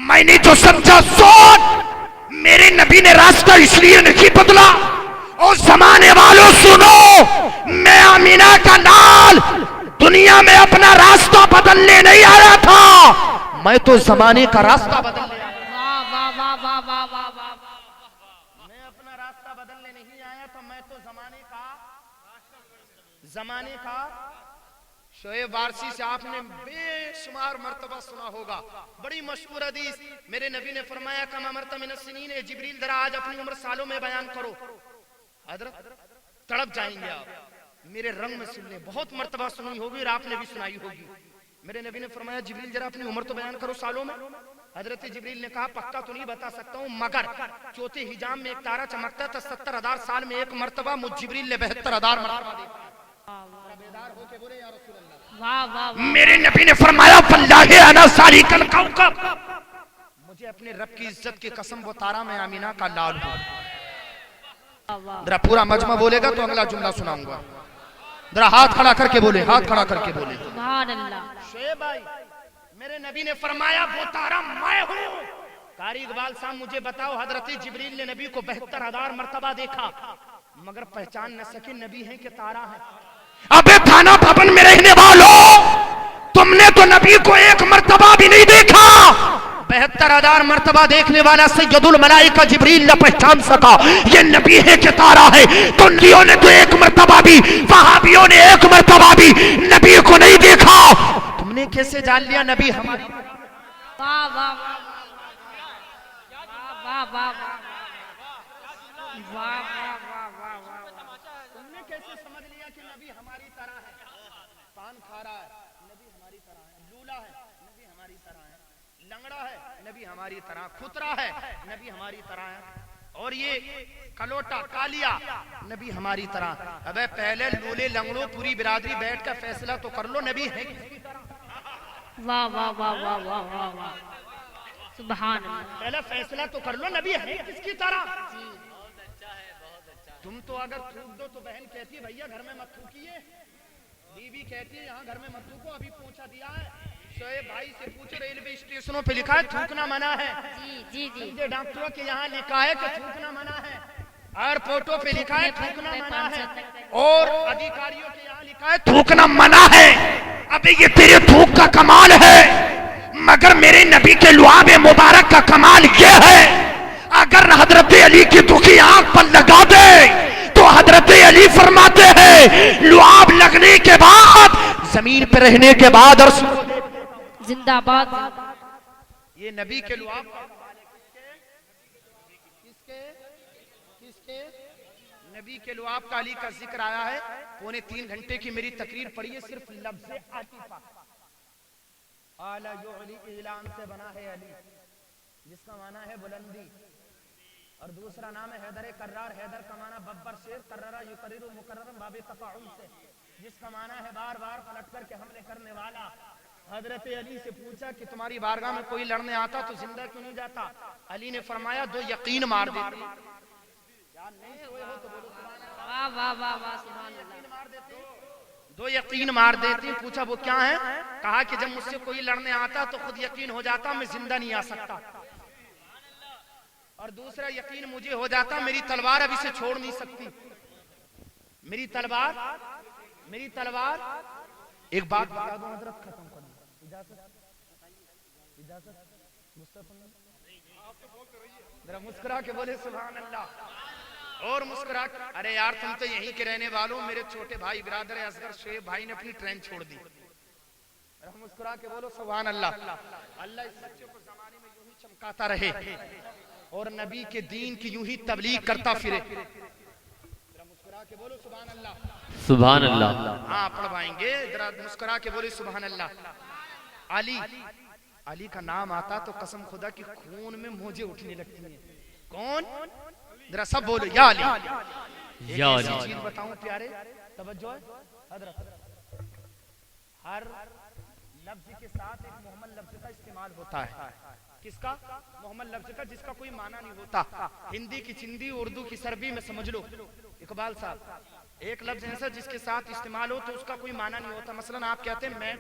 मैंने जो समझा सोच, मेरे नबी ने रास्ता इसलिए नहीं बदला। और जमाने वालों सुनो, मैं आमीना का लाल दुनिया में अपना रास्ता बदलने नहीं आया था, मैं तो जमाने का रास्ता बदलने आया। मैं अपना रास्ता बदलने नहीं आया था, मैं तो जमाने का। शोएब वारसी से आपने बेशुमार मर्तबा सुना होगा, बड़ी मशहूर हदीस। मेरे नबी ने फरमाया कमा मरतबा मिन अस्सिनीन, जिब्रील जरा आज अपनी उम्र सालों में बयान करो। हजरत तड़प जाएंगे आप, मेरे रंग में सुन ले, बहुत मर्तबा सुनी होगी और आपने भी सुनाई होगी। मेरे नबी ने फरमाया जिब्रील जरा अपनी उम्र तो बयान करो सालों में। हजरत जिब्रील ने कहा पक्का तो नहीं बता सकता हूँ, मगर चौथे हिजाम में एक तारा चमकता था, 70,000 साल में एक मर्तबा मुझ जिब्रील ने 72,000 मर्तबा देखा। मेरे नबी ने फरमाया वल्लाहि अना सालिकल कौकब, मुझे अपने रब की इज्जत की कसम वो तारा मैं आमीना का लाल हूँ। जरा पूरा मजमा बोलेगा तो अगला जुमला सुनाऊंगा। जरा हाथ खड़ा करके बोले, हाथ खड़ा करके बोले। सुभान अल्लाह। शोएब भाई, मेरे नबी ने फरमाया वो तारा मैं हूँ। कारी इकबाल साहब मुझे बताओ, हजरत जिब्रील ने नबी को 72,000 मर्तबा देखा मगर पहचान न सके नबी है कि तारा है। अबे थाना भवन में रहने वालों, तुमने तो नबी को एक मर्तबा भी नहीं देखा। 72,000 मर्तबा देखने वाला सैयदुल मलाइका जिब्रील न पहचान सका ये नबी है कि तारा है। तुन्नियों ने तो एक मर्तबा भी, वहाबियों ने एक मर्तबा भी नबी को नहीं देखा। तुमने कैसे जान लिया नबी हमारी? वाह वाह वाह वाह वाह, तुमने कैसे समझ लिया कि नबी हमारी तरह है? पान खा रहा है, नबी हमारी तरह है। लूला है, नबी हमारी तरह है। लंगड़ा है, नबी हमारी तरह। खुतरा है, नबी हमारी तरह है। और ये कलोटा कालिया, नबी हमारी तरह। अबे पहले लूले लंगड़ों पूरी बिरादरी बैठ कर फैसला तो कर लो, नबी है किसकी तरह? वाह वाह वाह वाह वाह वाह वाह, सुभान अल्लाह। पहले फैसला तो कर लो, नबी है किसकी तरह? तुम तो अगर थूक दो तो बहन कहती है भैया घर में मत थूकिए, बीवी कहती है यहाँ घर में मत थूको, अभी पहुंचा दिया है। शोएब भाई से पूछो, रेलवे स्टेशनों पे लिखा है थूकना मना है। जी जी जी, डॉक्टरों के यहाँ लिखा है कि थूकना मना है। एयरपोर्टों पे लिखा है थूकना मना है। और अधिकारियों के यहाँ लिखा है थूकना मना है। अबे ये तेरे थूक का कमाल है, मगर मेरे नबी के लुआब मुबारक का कमाल ये है, अगर हजरत अली की दुखी आंख पर लगा दे तो हजरत अली फरमाते हैं लुआब लगने के बाद, जमीन पर रहने के बाद और जिंदाबाद। ये नबी के लुआब किसके नबी के लुआब का अली का जिक्र आया है। 2.25 घंटे की मेरी तकरीर पढ़ी है सिर्फ लफ्ज़ आतिफा। आला युअली इलान से बना है अली, जिसका माना है बुलंदी। और दूसरा नाम है हैदर कर्रार, हैदर का माना बब्बर शेर, कर्ररा युकर्रिरु मुकर्ररम बाबे तफाउल से, जिसका माना है बार बार पलट करके हमले करने वाला। हजरत अली से पूछा कि तुम्हारी बारगाह में कोई लड़ने आता तो जिंदा क्यों नहीं जाता? अली ने फरमाया दो यकीन मार देते। यार नहीं सोए हो तो बोलो सुभान अल्लाह। वाह वाह वाह वाह, सुभान अल्लाह। दो यकीन मार देती। पूछा वो क्या है? कहा कि जब मुझसे कोई लड़ने आता तो खुद यकीन हो जाता मैं जिंदा नहीं आ सकता, और दूसरा यकीन मुझे हो जाता मेरी तलवार अब इसे छोड़ नहीं सकती। मेरी तलवार एक बात बता दूं हजरत, खत्म कर दूं। इजाजत जरा मुस्कुरा के बोले सुभान अल्लाह। और मुस्कुरा, अरे यार तुम तो यहीं के रहने वालों, मेरे छोटे भाई बिरादर असगर शोएब भाई ने अपनी ट्रेन छोड़ दी। मुस्कुरा के बोलो सुभान अल्लाह। अल्लाह इस बच्चे को जमाने में यूं ही चमकाता रहे और नबी के दीन की यूं ही तबलीग करता फिरे। मुस्कुरा के बोलो सुभान अल्लाह। सुभान अल्लाह। हाँ पढ़वाएंगे, जरा मुस्कुरा के बोले सुभान अल्लाह। अली, अली का नाम आता तो कसम खुदा की खून में मोजे उठने लगती हैं। कौन? जरा सब बोलो या अली। या एक ऐसी अली। चीज बताऊं प्यारे, तवज्जो है हजरत, हर लफ्ज के साथ एक मोहम्मद लफ्ज का इस्तेमाल होता है। किसका? मोहम्मद लफ्ज का, जिसका कोई माना नहीं होता। हिंदी की चिंदी, उर्दू की सरबी में समझ लो इकबाल साहब, एक लफ्ज ऐसा जिसके साथ इस्तेमाल हो तो उसका कोई माना नहीं होता। मसलन आप कहते हैं मैं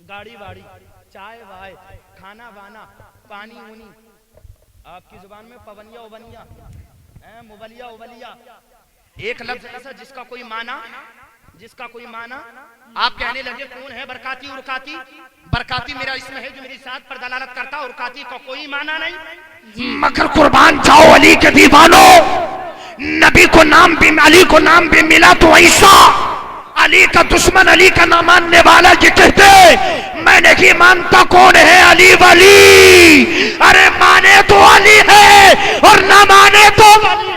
गाड़ी वाड़ी, चाय वाय, खाना वाना, पानी उनी, आपकी जुबान में पवनिया उबनिया, मुबलिया उबलिया। एक लफ्ज ऐसा जिसका कोई माना, जिसका कोई माना। आप कहने लगे कौन है बरकाती उरकाती? बरकाती मेरा इसम है जो मेरी साथ पर दलालत करता, उरकाती का कोई माना नहीं। मगर कुर्बान जाओ अली के दीवानों, नबी को नाम भी, अली को नाम भी मिला तो ऐसा। अली का दुश्मन, अली का ना मानने वाला ये कहते मैं नहीं मानता, कौन है अली वली? अरे माने तो अली है और ना माने तो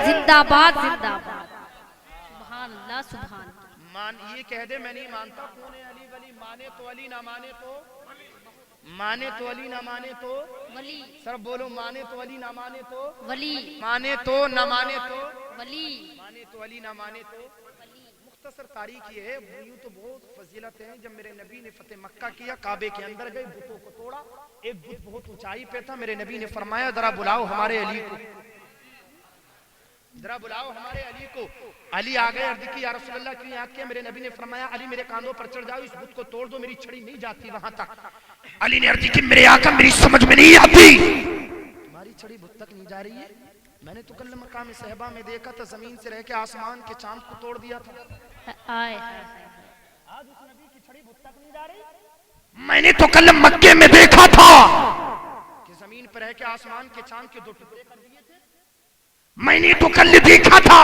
जिंदाबाद जिंदाबाद। सुभान अल्लाह सुभान। मान ये कह दे मैं नहीं मानता, कौन है अली वली? माने तो अली, ना माने तो, माने तो अली ना माने तो वली। सर बोलो, माने तो अली ना माने तो वली। माने तो ना माने तो वली। माने तो अली ना माने तो। मुख्तसर तारीख ये है, यूं तो बहुत फजीलत है। जब मेरे नबी ने फतेह मक्का किया, काबे के अंदर गए, बुतों को तोड़ा, एक बुत बहुत ऊंचाई पे था। मेरे नबी ने फरमाया जरा बुलाओ हमारे अली को, जरा बुलाओ हमारे अली को। अली आ गए, अर्ज की या रसूल अल्लाह क्यों याद किया? मेरे नबी ने फरमाया अली मेरे कांधों पर चढ़ जाओ, इस बुत को तोड़ दो, मेरी छड़ी नहीं जाती वहां तक। अली ने अर्ज की मेरे आका मेरी समझ में नहीं आती, तुम्हारी छड़ी बुत तक नहीं जा रही है? मैंने तो कल मकाम सहबा में देखा था, जमीन से रह के आसमान के चांद को तोड़ दिया था। आए आज उस नबी की छड़ी बुत तक नहीं जा रही? मैंने तो कल मक्के में देखा था कि जमीन पर रह के आसमान के चांद के दो टुकड़े कर दिए थे। मैंने तो कल देखा था।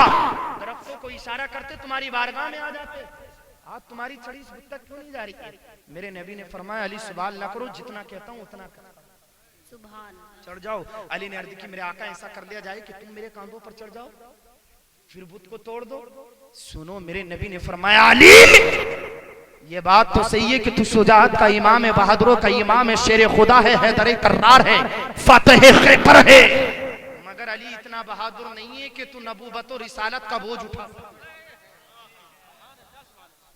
दरख्तों को इशारा करते तुम्हारी बारगाह में आ जाते। आज तुम्हारी छड़ी इस बुत तक क्यों नहीं जा रही है? मेरे नबी ने फरमाया अली सवाल ना करो, जितना कहता हूँ उतना कर। सुभान। चढ़ जाओ। अली ने अर्ज की मेरे आका ऐसा कर लिया जाए कि तुम मेरे कांधों पर चढ़ जाओ, फिर बुत को तोड़ दो। सुनो, मेरे नबी ने फरमाया अली ये बात तो सही है कि तू शुजाअत का इमाम है, बहादुरों का इमाम है, शेर खुदा है, हैदर कर्रार है, फतेह खैबर है, मगर अली इतना बहादुर नहीं है कि तू नबूवत और रिसालत का बोझ उठा।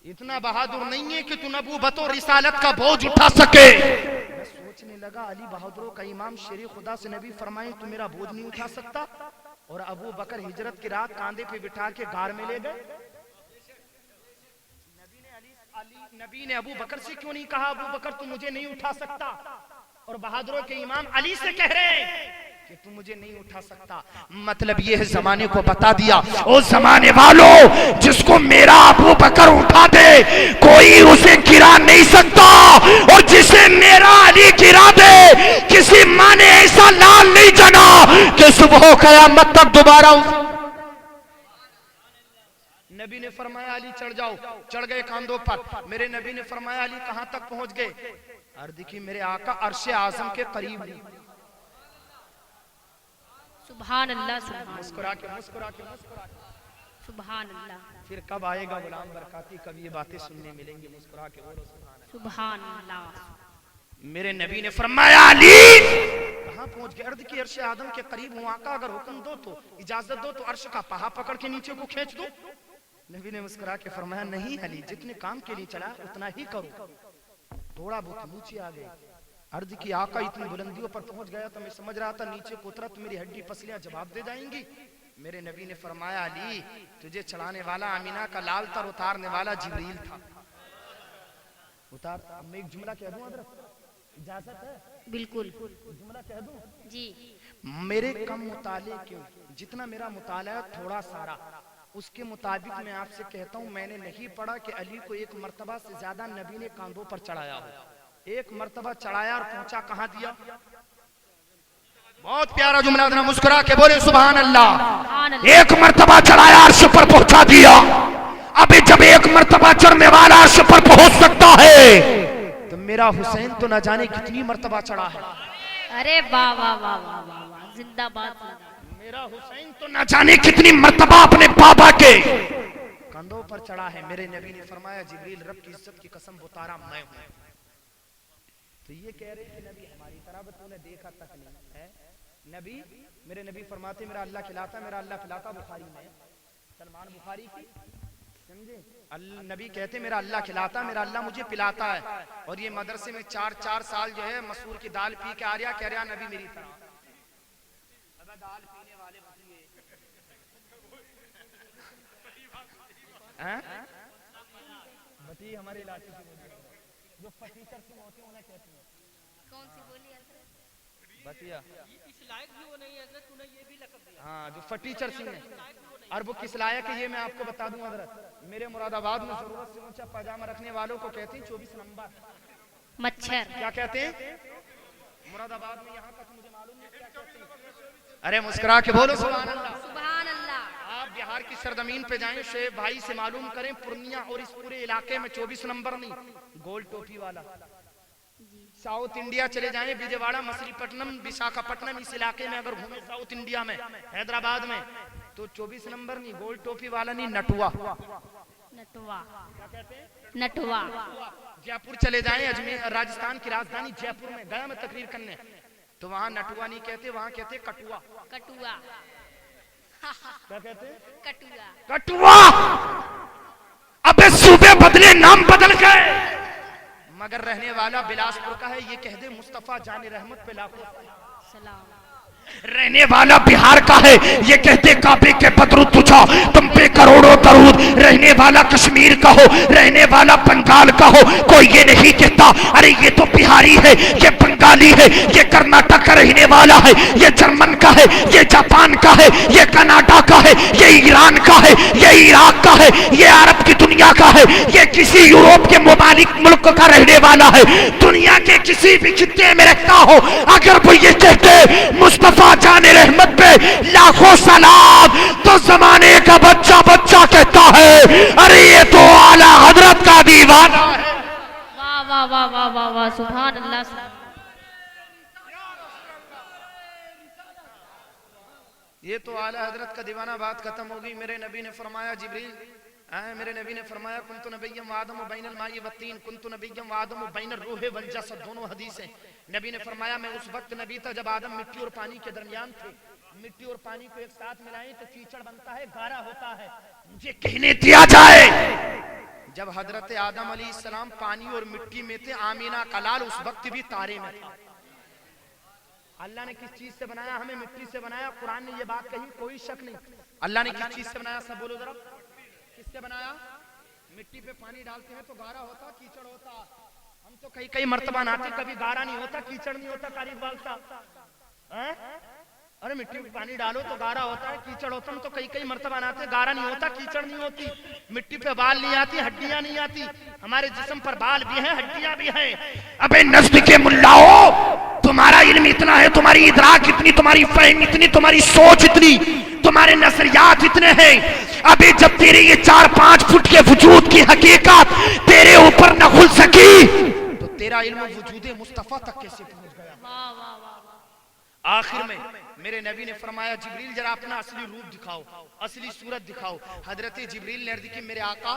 इतना बहादुर नहीं है कि तू नबूवत और रिसालत का बोझ उठा सके। मैं सोचने लगा अली बहादुरों का इमाम, शेर खुदा से नबी फरमाए तू मेरा बोझ नहीं उठा सकता। और अबू बकर हिजरत की रात कांधे पे बिठा के गार में ले गए। नबी ने अबू बकर से क्यों नहीं कहा अबू बकर तू मुझे नहीं उठा सकता? और बहादुरों के इमाम अली से कह रहे हैं कि तू मुझे नहीं उठा सकता। मतलब ये है जमाने को बता दिया, ओ जमाने वालों जिसको मेरा अबू बकर उठा दे कोई उसे गिरा नहीं सकता, और जिसे मेरा अली गिरा दे किसी माँ ने ऐसा लाल नहीं जना कि सुबह कयामत तक दोबारा। नबी ने फरमाया अली चढ़ जाओ। चढ़ गए कांधों पर। मेरे नबी ने फरमाया अली कहां तक पहुंच गए? अर्ज की मेरे आका अर्शे आजम के करीब। सुभान अल्लाह सुभान। मुस्कुरा के मुस्कुरा के मुस्कुरा के। सुभान अल्लाह। फिर कब आएगा गुलाम बरकाती, कब ये बातें सुनने मिलेंगी? मुस्कुरा के बोलो सुभान अल्लाह। मेरे नबी ने फरमाया अली कहां पहुंच गए? अर्ज की अर्शे आदम के करीब हूं आका, अगर हुक्म दो तो, इजाजत दो तो अर्श का पहा पकड़ के नीचे को खींच दो। नबी ने मुस्कुरा के फरमाया नहीं अली, जितने काम के लिए चला उतना ही करो। थोड़ा बहुत नीचे आ गए। अर्ज की आका इतनी बुलंदियों पर पहुंच गया तो मैं समझ रहा था नीचे को उतरा तो मेरी हड्डी पसलियां जवाब दे जाएंगी। मेरे नबी ने फरमाया अली तुझे चढ़ाने वाला अमीना का लाल तर उतारने वाला जिब्रील था। उतार। अब मैं एक जुमला कह दूं हजरत, इजाजत है? बिल्कुल। जुमला कह दूं? जी। मेरे कम मुताले क्यों, जितना मेरा मुताला थोड़ा सारा, उसके मुताबिक मैं आपसे कहता हूं मैंने नहीं पढ़ा कि अली को एक मर्तबा से ज्यादा नबी ने कांधों पर चढ़ाया हो। एक मर्तबा चढ़ाया और पहुंचा कहां दिया? बहुत प्यारा जुमला, जरा मुस्कुरा के बोले सुभान अल्लाह। एक मर्तबा चढ़ाया अर्श पर पहुंचा दिया। अभी जब एक मर्तबा चढ़ने वाला अर्श पर पहुंच सकता है तो मेरा हुसैन तो न जाने कितनी मर्तबा चढ़ा है। अरे वाह वाह वाह वाह वाह वाह, जिंदाबाद। मेरा हुसैन तो न जाने कितनी मर्तबा अपने बाबा के कंधों पर चढ़ा है। मेरे नबी ने फरमाया जिब्रील रब की इज्जत की कसम वो तारा मैं हूं। तो ये कह रहे कि नबी हमारी तरह तूने देखा तक नहीं है। नबी मेरे नबी फरमाते मेरा अल्लाह खिलाता मेरा अल्लाह पिलाता। बुखारी में सलमान बुखारी की समझे। नबी कहते मेरा अल्लाह खिलाता मेरा अल्लाह मुझे पिलाता है। और ये मदरसे में 4 साल जो है मसूर की दाल पी के आ रहा कह रहा नबी मेरी तरह। अगर दाल पीने वाले बती हमारे इलाके की जो फटीचर से होते हैं उन्हें कहते हैं कौन सी बोली हजरत? बतिया इस लायक भी वो नहीं है हजरत, तूने ये भी लक़ब दिया। हाँ जो फटीचर सिंह है। और वो किस लायक है ये मैं आपको बता दूं हजरत। मेरे मुरादाबाद में जरूरत से ऊंचा पैजामा रखने वालों को कहते हैं 24 नंबर। मच्छर। क्या कहते हैं मुरादाबाद में? यहाँ तक मुझे मालूम नहीं क्या कहते हैं। अरे मुस्कुरा के बोलो सुभान अल्लाह। सुभान अल्लाह। आप बिहार की सरजमीन पे जाएं शेख भाई से मालूम करें पूर्णिया और इस पूरे इलाके में 24 नंबर नहीं गोल टोपी वाला। साउथ इंडिया चले जाएं विजयवाड़ा मछलीपट्टनम विशाखापट्टनम इस इलाके में अगर घूमे साउथ इंडिया में हैदराबाद में तो 24 नंबर नहीं गोल टोपी वाला नहीं नटुआ। नटवा। नटवा। जयपुर चले जाएं अजमेर राजस्थान की राजधानी जयपुर में गया मैं तकरीर करने तो वहाँ नटुआ नहीं कहते वहाँ कहते कटुआ। कटुआ। क्या कहते हैं? कटुआ। कटुआ। अबे सूबे बदले नाम बदल गए मगर रहने वाला बिलासपुर का है। ये कह दे मुस्तफा जाने रहमत पे लाखों सलाम। रहने वाला बिहार का है ये कहते काबे के बदरू तुझा तुम पे करोड़ों दरूद। रहने वाला कश्मीर का हो रहने वाला बंगाल का हो कोई ये नहीं कहता अरे ये तो बिहारी है ये बंगाली है ये कर्नाटक का रहने वाला है ये जर्मन का है ये जापान का है ये कनाडा का है ये ईरान का है ये इराक का है ये अरब की दुनिया का है ये किसी यूरोप के मुमालिक मुल्क का रहने वाला है। दुनिया के किसी भी खित्ते में रहता हो अगर वो ये कहते मुस्तफा जाने रहमत पे लाखों सलाम तो जमाने का बच्चा बच्चा कहता है अरे ये तो आला हजरत का दीवाना है। वाह वाह वाह वाह वाह वाह सुभान अल्लाह। ये तो आला हजरत का दीवाना। बात खत्म हो गई। मेरे नबी ने फरमाया जिब्रील मेरे नबी ने फरमाया कुन्तु नबिय्यम व आदम बैनल माई व तीन कुन्तु नबिय्यम व आदम बैनर रूह वल जसद। दोनों हदीसें। नबी ने फरमाया मैं उस वक्त नबी था जब आदम मिट्टी और पानी के दरमियान थे। मिट्टी और पानी को एक साथ मिलाएं तो कीचड़ बनता है गारा होता है। मुझे कहने दिया जाए जब हजरत आदम अलैहिस्सलाम पानी और मिट्टी में थे आमीना का लाल उस वक्त भी तारे में था। अल्लाह ने किस चीज से बनाया? हमें मिट्टी से बनाया। कुरान ने ये बात कही कोई शक नहीं। अल्लाह ने किस चीज से बनाया? सब बोलो जरा किससे बनाया? मिट्टी पे पानी डालते हैं तो गारा होता कीचड़ होता। हम तो कई मर्तबा नहाते कभी गारा नहीं होता कीचड़ नहीं होता। कारी इकबाल साहब अरे मिट्टी में पानी डालो तो गारा होता है कीचड़ होता। हम तो कई मर्तबा नहाते गारा नहीं होता कीचड़ नहीं होती। मिट्टी पे बाल नहीं आती हड्डियां नहीं आती। हमारे जिस्म पर बाल भी हैं हड्डियां भी हैं। अबे नस्ल के मुल्लाओ तुम्हारा इल्म इतना है तुम्हारी इदराक इतनी तुम्हारी फहम इतनी तुम्हारी सोच इतनी तुम्हारे नजरियात इतने हैं। अभी जब तेरे ये 4-5 फुट के वजूद की हकीकत तेरे ऊपर न खुल सकी तो तेरा इल्म वजूद मुस्तफा तक कैसे पहुंच गया? वाह वाह वाह। आखिर में मेरे नबी ने फरमाया जिब्रील जरा अपना असली रूप दिखाओ असली सूरत दिखाओ। हजरत जिब्रील ने अर्ज की मेरे आका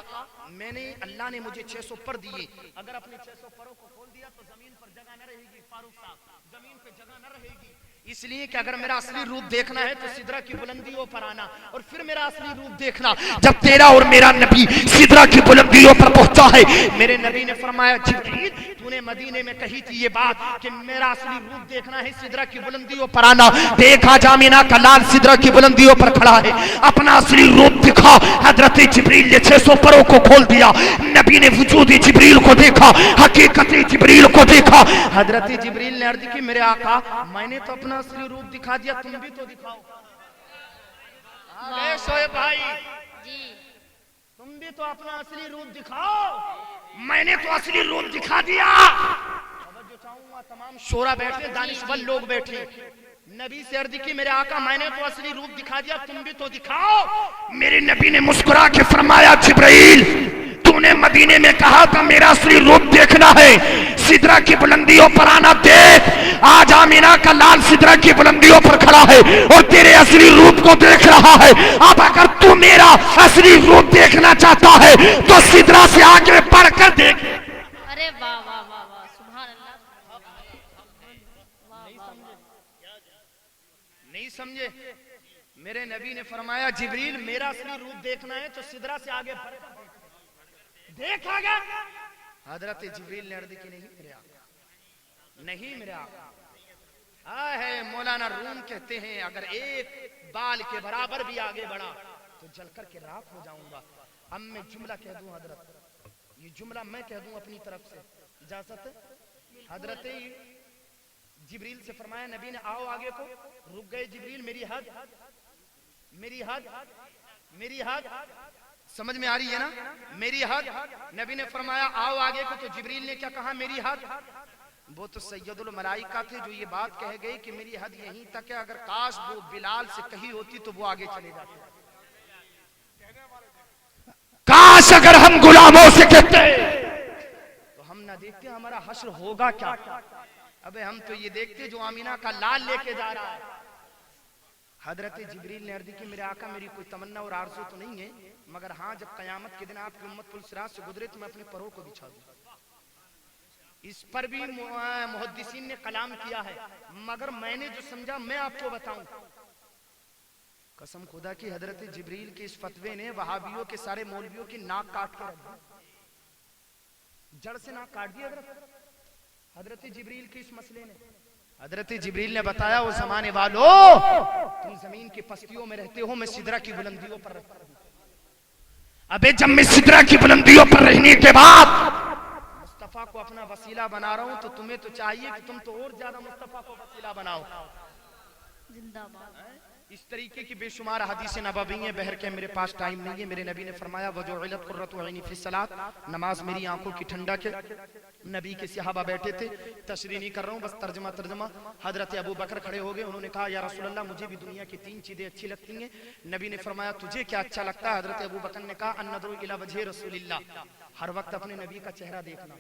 मैंने अल्लाह ने मुझे 600 पर दिए। अगर अपने 600 परों को खोल दिया तो जमीन पर जगह न रहेगी। फारूक साहब जमीन पे जगह न रहेगी। इसलिए कि अगर मेरा असली रूप देखना है तो सिदरा की बुलंदियों पर आना और फिर मेरा असली रूप देखना। जब तेरा और मेरा नबी सिदरा की बुलंदियों पर पहुंचा है मेरे नबी ने फरमाया जिब्रील तूने मदीने में कही थी ये बात कि मेरा असली रूप देखना है सिदरा की बुलंदियों पर आना। देखा जामिना का लाल सिदरा की बुलंदियों पर खड़ा है अपना असली रूप दिखा। हजरत जिब्रील ने 600 परों को खोल दिया। नबी ने वजूद जिब्रील को देखा हकीकत जिब्रील को देखा। हजरत जिब्रील ने अर्ज की मेरे आका मैंने तो अपना असली रूप दिखा दिया तुम भी तो दिखाओ। शोएब भाई जी तुम भी तो अपना असली रूप दिखाओ। मैंने तो असली रूप दिखा दिया। जो चाहूंगा तमाम शोरा बैठे दानिशवर लोग बैठे। नबी से अर्ज की मेरे आका मैंने तो असली रूप दिखा दिया तुम भी तो दिखाओ। मेरे नबी ने मुस्कुरा के फरमाया जिब्रील तुम तूने मदीने में कहा था मेरा असली रूप देखना है, सिदरा की बुलंदियों पर आना। देख आज आमीना का लाल सिदरा की बुलंदियों पर खड़ा है और तेरे असली रूप को देख रहा है। अब अगर तू मेरा असली रूप देखना चाहता है तो सिदरा से आगे बढ़कर देख। अरे वाह वाह वाह वाह, सुभान अल्लाह। नहीं समझे? मेरे नबी ने फरमाया जिब्रील मेरा असली रूप देखना है तो सिदरा से आगे देख आगे। हजरत जिब्रील ने अर्ज की नहीं मेरे आका, नहीं मेरे आका। है मौलाना रूम कहते हैं अगर एक बाल के बराबर भी आगे बढ़ा तो जलकर के राख हो जाऊंगा। अब मैं जुमला कह दूं हजरत, ये जुमला मैं कह दूं अपनी तरफ से, इजाजत है? हजरत जिब्रील से फरमाया नबी ने आओ आगे को, रुक गए जिब्रील। मेरी हद मेरी हद मेरी हद समझ में आ रही है ना? मेरी हद। नबी ने फरमाया आओ आगे को, तो जिब्रील ने क्या कहा? मेरी हद। वो तो सैयदुल मलाइका थे जो ये बात कह गए कि मेरी हद यहीं तक है, अगर काश वो बिलाल से कही होती तो वो आगे चले जाते। काश अगर हम गुलामों से कहते तो हम ना देखते हमारा हश्र होगा क्या। अबे हम तो ये देखते जो आमीना का लाल लेके जा रहा है। हजरत जिब्रील ने अर्ज की मेरे आका मेरी कोई तमन्ना और आरज़ू तो नहीं है, मगर हाँ जब कयामत के दिन आपकी उम्मत पुल सिरात से गुजरे तो मैं अपने परों को बिछा दूं। इस पर भी मुहद्दिसीन ने कलाम किया है, मगर मैंने जो समझा मैं आपको बताऊं। कसम खुदा की हजरत जिब्रील के इस फतवे ने वहाबियों के सारे मौलवियों की नाक काट के रख दी, जड़ से नाक काट दी हजरत जिब्रील के इस मसले ने। हजरत जिब्रील ने बताया उस जमाने वालों तुम जमीन की पस्तियों में रहते हो, मैं सिदरा की बुलंदियों पर रहता हूं। अबे जब मैं सिदरा की बुलंदियों पर रहने के बाद मुस्तफा को अपना वसीला बना रहा हूं तो तुम्हें तो चाहिए कि तुम तो और ज्यादा मुस्तफा को वसीला बनाओ। जिंदाबाद। इस तरीके की बेशुमार हदीसें नबवी हैं, बहर के मेरे पास टाइम नहीं है। मेरे नबी ने फरमाया वजुइलत कुर्रतु ऐनी फी सलात, नमाज मेरी आंखों की ठंडक है। नबी के सहाबा बैठे थे, तशरीह नहीं कर रहा हूँ बस तर्जमा। हजरत अबू बकर खड़े हो गए, उन्होंने कहा या रसूल अल्लाह मुझे भी दुनिया की 3 चीजें अच्छी लगती हैं। नबी ने फरमाया तुझे क्या अच्छा लगता है? हजरत अबू बकर ने कहा अन्नदरु इला वजहि रसूलिल्लाह, हर वक्त अपने नबी का चेहरा देखना,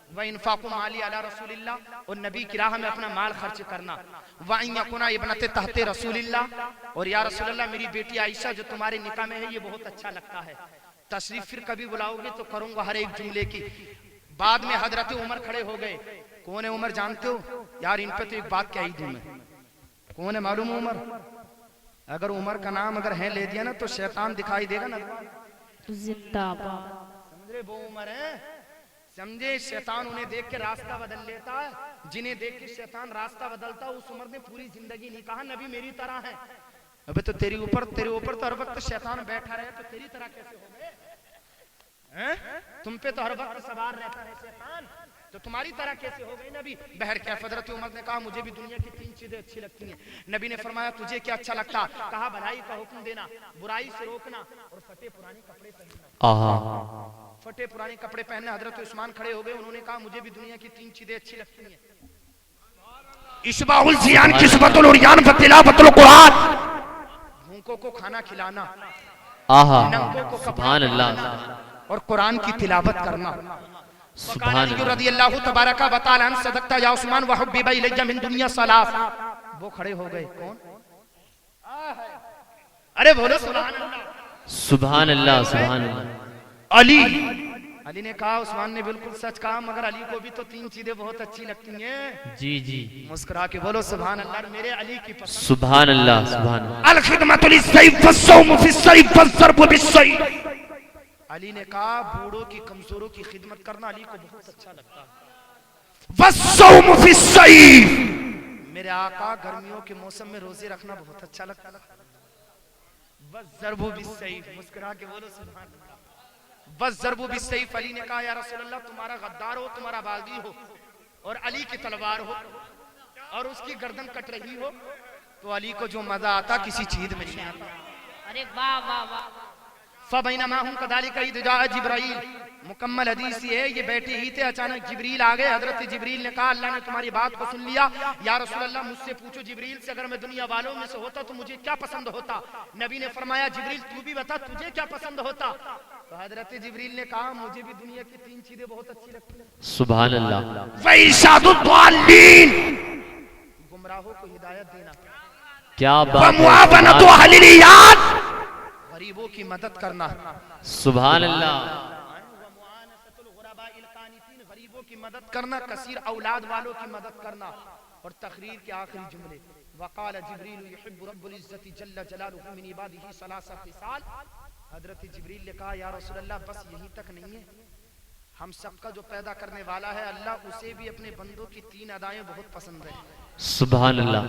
व इनफाकु माली अला रसूलिल्लाह, और नबी की राह में अपना माल खर्च करना, व इन यकुना इब्नते तहते रसूलिल्लाह, और या रसूल अल्लाह मेरी बेटी आयशा जो तुम्हारे निकाह में है ये बहुत अच्छा लगता है। तशरीफ फिर कभी बुलाओगे तो करूंगा हर एक जुमले की। बाद में हजरत उमर खड़े हो गए। कौन है उमर जानते हो? यार इन पे तो एक बात कह ही दूं मैं। कौन है मालूम है उमर? अगर उमर का नाम अगर है ले दिया ना तो शैतान दिखाई देगा ना। जिंदाबाद। समझे? वो उमर है, समझे? शैतान उन्हें देख के रास्ता बदल लेता है, जिन्हें देख के शैतान रास्ता बदलता है। उस उमर ने पूरी जिंदगी नहीं कहा नबी मेरी तरह है। अबे तो तेरे ऊपर तो हर वक्त शैतान बैठा रहे तो तेरी तरह कैसे हो गए? तुम पे तो हर वक्त सवार रहता है शैतान, तो तुम्हारी तरह कैसे हो गई नबी? बहर क्या हजरत उमर ने कहा मुझे भी दुनिया की 3 चीजें अच्छी लगती हैं। नबी ने फरमाया तुझे क्या अच्छा लगता? कहा भलाई का हुक्म देना, बुराई से रोकना, और फटे पुराने कपड़े पहनना। फटे पुराने कपड़े पहनना। हजरत उस्मान खड़े हो गए, उन्होंने कहा मुझे भी दुनिया की 3 चीजें अच्छी लगती हैं। इस्बाहुल जियान किस्मतुल उरियान व तिलावतुल कुरान, भूखों को खाना खिलाना, आहा सुभान अल्लाह, और कुरान की तिलावत करना। सुभान अल्लाह। रज़ियल्लाहु तबारका व तआला अन सदक़ता या उस्मान व हुब्बिबा इलैया मिन दुनिया सलास। वो खड़े हो गए। कौन? अरे बोलो सुभान अल्लाह। सुभान अल्लाह, सुभान अल्लाह। अली ने कहा उस्मान ने बिल्कुल सच कहा, मगर अली को भी तो 3 चीजें बहुत अच्छी लगती हैं। जी जी, मुस्कुरा के बोलो सुभान अल्लाह। मेरे अली की पसंद। सुभान अल्लाह, सुभान अल्लाह। अल खिदमतु लिस्सैफ वस्सौम फिस्सैफ वज़्ज़रबु बिस्सैफ। अली ने कहा बूढ़ों की कमजोरों की खिदमत करना अली को बहुत अच्छा लगता है। वस्सौम फिस्सैफ, मेरे आका गर्मियों के मौसम में रोजे रखना बहुत अच्छा लगता है। वज़्ज़रबु बिस्सैफ, मुस्कुरा के बोलो सुभान अल्लाह। वज़्ज़रबु बिस्सैफ, अली ने कहा या रसूल अल्लाह तुम्हारा गद्दार हो, तुम्हारा बागी हो, और अली की तलवार हो, और उसकी गर्दन कट रही हो, तो अली को जो मजा आता किसी चीज में नहीं आता। अरे वाह वाह वाह। फबैनमा हुम कज़ालिका इज़ जाअ जिब्राइल, मुकम्मल हदीस ये है, ये बैठे ही थे, अचानक जिब्रील आ गए। हजरत जिब्रील ने कहा अल्लाह ने तुम्हारी बात को सुन लिया, या रसूल अल्लाह मुझसे पूछो जिब्रील से अगर मैं दुनिया वालों में से होता तो मुझे क्या पसंद होता? नबी ने फरमाया जिब्रील तू भी बता तुझे क्या पसंद होता? तो हजरत जिब्रील ने कहा मुझे भी दुनिया की 3 चीजें बहुत अच्छी लगती हैं। सुभान अल्लाह। वईशादुद्दालीन गुमराहों को हिदायत देना, क्या व बात है। मुआवनतु अहलियात गरीबों की मदद करना, सुभान अल्लाह। गरीबों की मदद करना, कसीर औलाद वालों की मदद करना। और तकरीर के आखिरी जुमले, वक़ाल जिब्रील युहिब्बु रब्बुल इज्जति जल्ल जलालुहु मिन इबादिही सलासा खिसाल। हजरत जिब्रील ने कहा या रसूल अल्लाह बस यहीं तक नहीं है, हम सबका जो पैदा करने वाला है अल्लाह, उसे भी अपने बंदों की 3 अदाएं बहुत पसंद है। सुभान अल्लाह।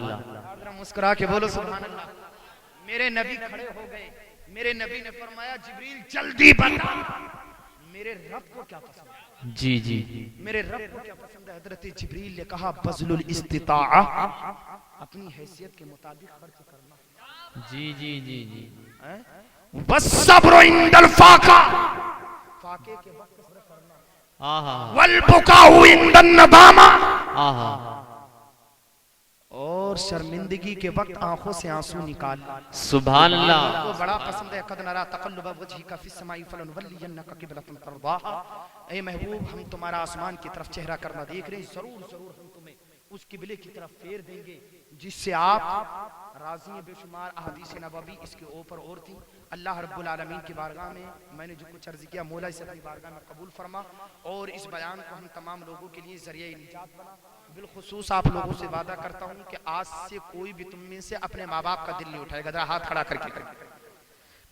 मुस्कुरा के बोलो सुभान अल्लाह। मेरे नबी खड़े हो गए, मेरे नबी ने फरमाया जिब्रील जल्दी बता मेरे रब को क्या पसंद है। जी जी। मेरे रब को क्या पसंद है। हजरत जिब्रील ने कहा बज़लुल इस्तिताअ, अपनी हैसियत के मुताबिक खर्च करना। जी जी जी जी। वस्सब्रु इंदल फाका, फाके के वक्त सब्र करना। आहा वल बुकाउ इंदन नदामा, आहा। और शर्मिंदगी के वक्त आंखों से आंसू निकाल। सुभान अल्लाह। को बड़ा पसंद है। कद नरा तक़ल्लुब वजहिका फिस समाई फलनुवल्लियन्नका क़िबलतन तर्दाहा। ए महबूब हम तुम्हारा आसमान की तरफ चेहरा करना देख रहे हैं, जरूर जरूर हम तुम्हें उस किबले की तरफ फेर देंगे जिससे आप राजी हैं। बेशुमार अहादीस नबवी इसके ऊपर और थी। अल्लाह रब्बुल आलमीन की बारगाह में मैंने जो कुछ अर्ज किया, मौला इसे अपनी बारगाह में कबूल फरमा और इस बयान को हम तमाम लोगों के लिए ज़रिया निजात बना। बिलखुसूस आप लोगों से वादा करता हूँ कि आज से कोई भी तुम में से अपने माँ बाप का दिल नहीं उठाएगा। जरा हाथ खड़ा करके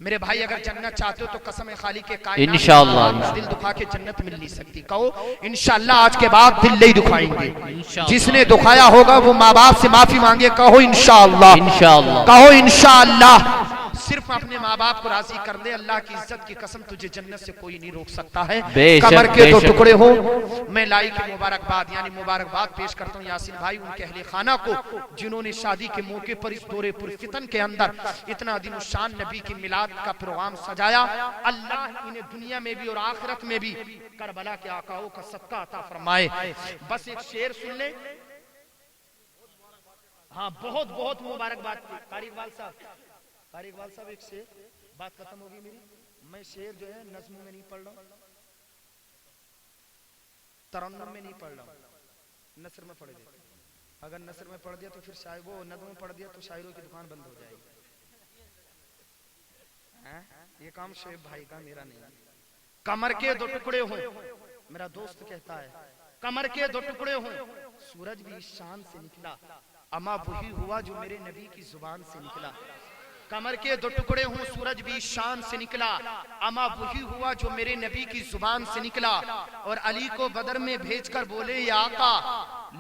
मेरे भाई अगर जन्नत चाहते हो तो कसम खाली के कायनात इंशाअल्लाह दिल दुखा के जन्नत मिल नहीं सकती। कहो इंशाअल्लाह आज के बाद दिल नहीं दुखाएंगे। जिसने दुखाया होगा वो माँ बाप से माफी मांगे। कहो इंशाअल्लाह, इंशाअल्लाह। कहो इंशाअल्लाह। सिर्फ अपने माँ बाप को राजी कर दे, अल्लाह की इज्जत की कसम तुझे जन्नत से कोई नहीं रोक सकता है। कमर के 2 टुकड़े हो। मैं लाई की मुबारकबाद यानी मुबारकबाद पेश करता हूँ यासीन भाई उनके अहले खाना को, जिन्होंने शादी के मौके पर इस दौरे पुरफितन के अंदर इतना दिन शान नबी की मिलाद का प्रोग्राम सजाया। अल्लाह इन्हें दुनिया में भी और आखिरत में भी करबला के आकाओं का सदका अता फरमाए। बस एक शेर सुन ले। हाँ बहुत बहुत मुबारकबाद। कारिकवाल साहब एक शेर, बात खत्म होगी मेरी। मैं शेर जो है नज्म में नहीं पढ़ रहा हूँ, तरन्नुम में नहीं पढ़ रहा हूँ, नसर में पढ़ दिया। अगर नसर में पढ़ दिया तो फिर शायर वो नज्म में पढ़ दिया तो शायरों की दुकान बंद हो जाएगी। ये काम शेब भाई का, मेरा नहीं। कमर के 2 टुकड़े हों, मेरा दोस्त कहता है कमर के 2 टुकड़े हों, सूरज भी इस शान से निकला, अमा वही हुआ जो मेरे नबी की जुबान से निकला। कमर के 2 टुकड़े हों, सूरज भी शान से निकला, अमा वही हुआ जो मेरे नबी की जुबान से निकला। और अली को बदर में भेजकर बोले या आका,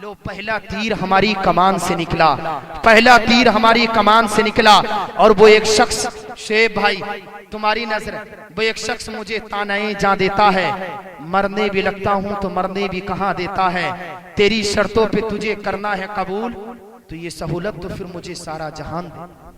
लो पहला तीर हमारी कमान से निकला, पहला तीर हमारी कमान से निकला। और वो एक शख्स, शेब भाई तुम्हारी नजर, वो एक शख्स मुझे तानाए जा देता है, मरने भी लगता हूं तो मरने भी कहां देता है। तेरी शर्तों पे तुझे करना है कबूल, तो ये सहूलत तो फिर मुझे सारा जहान दे।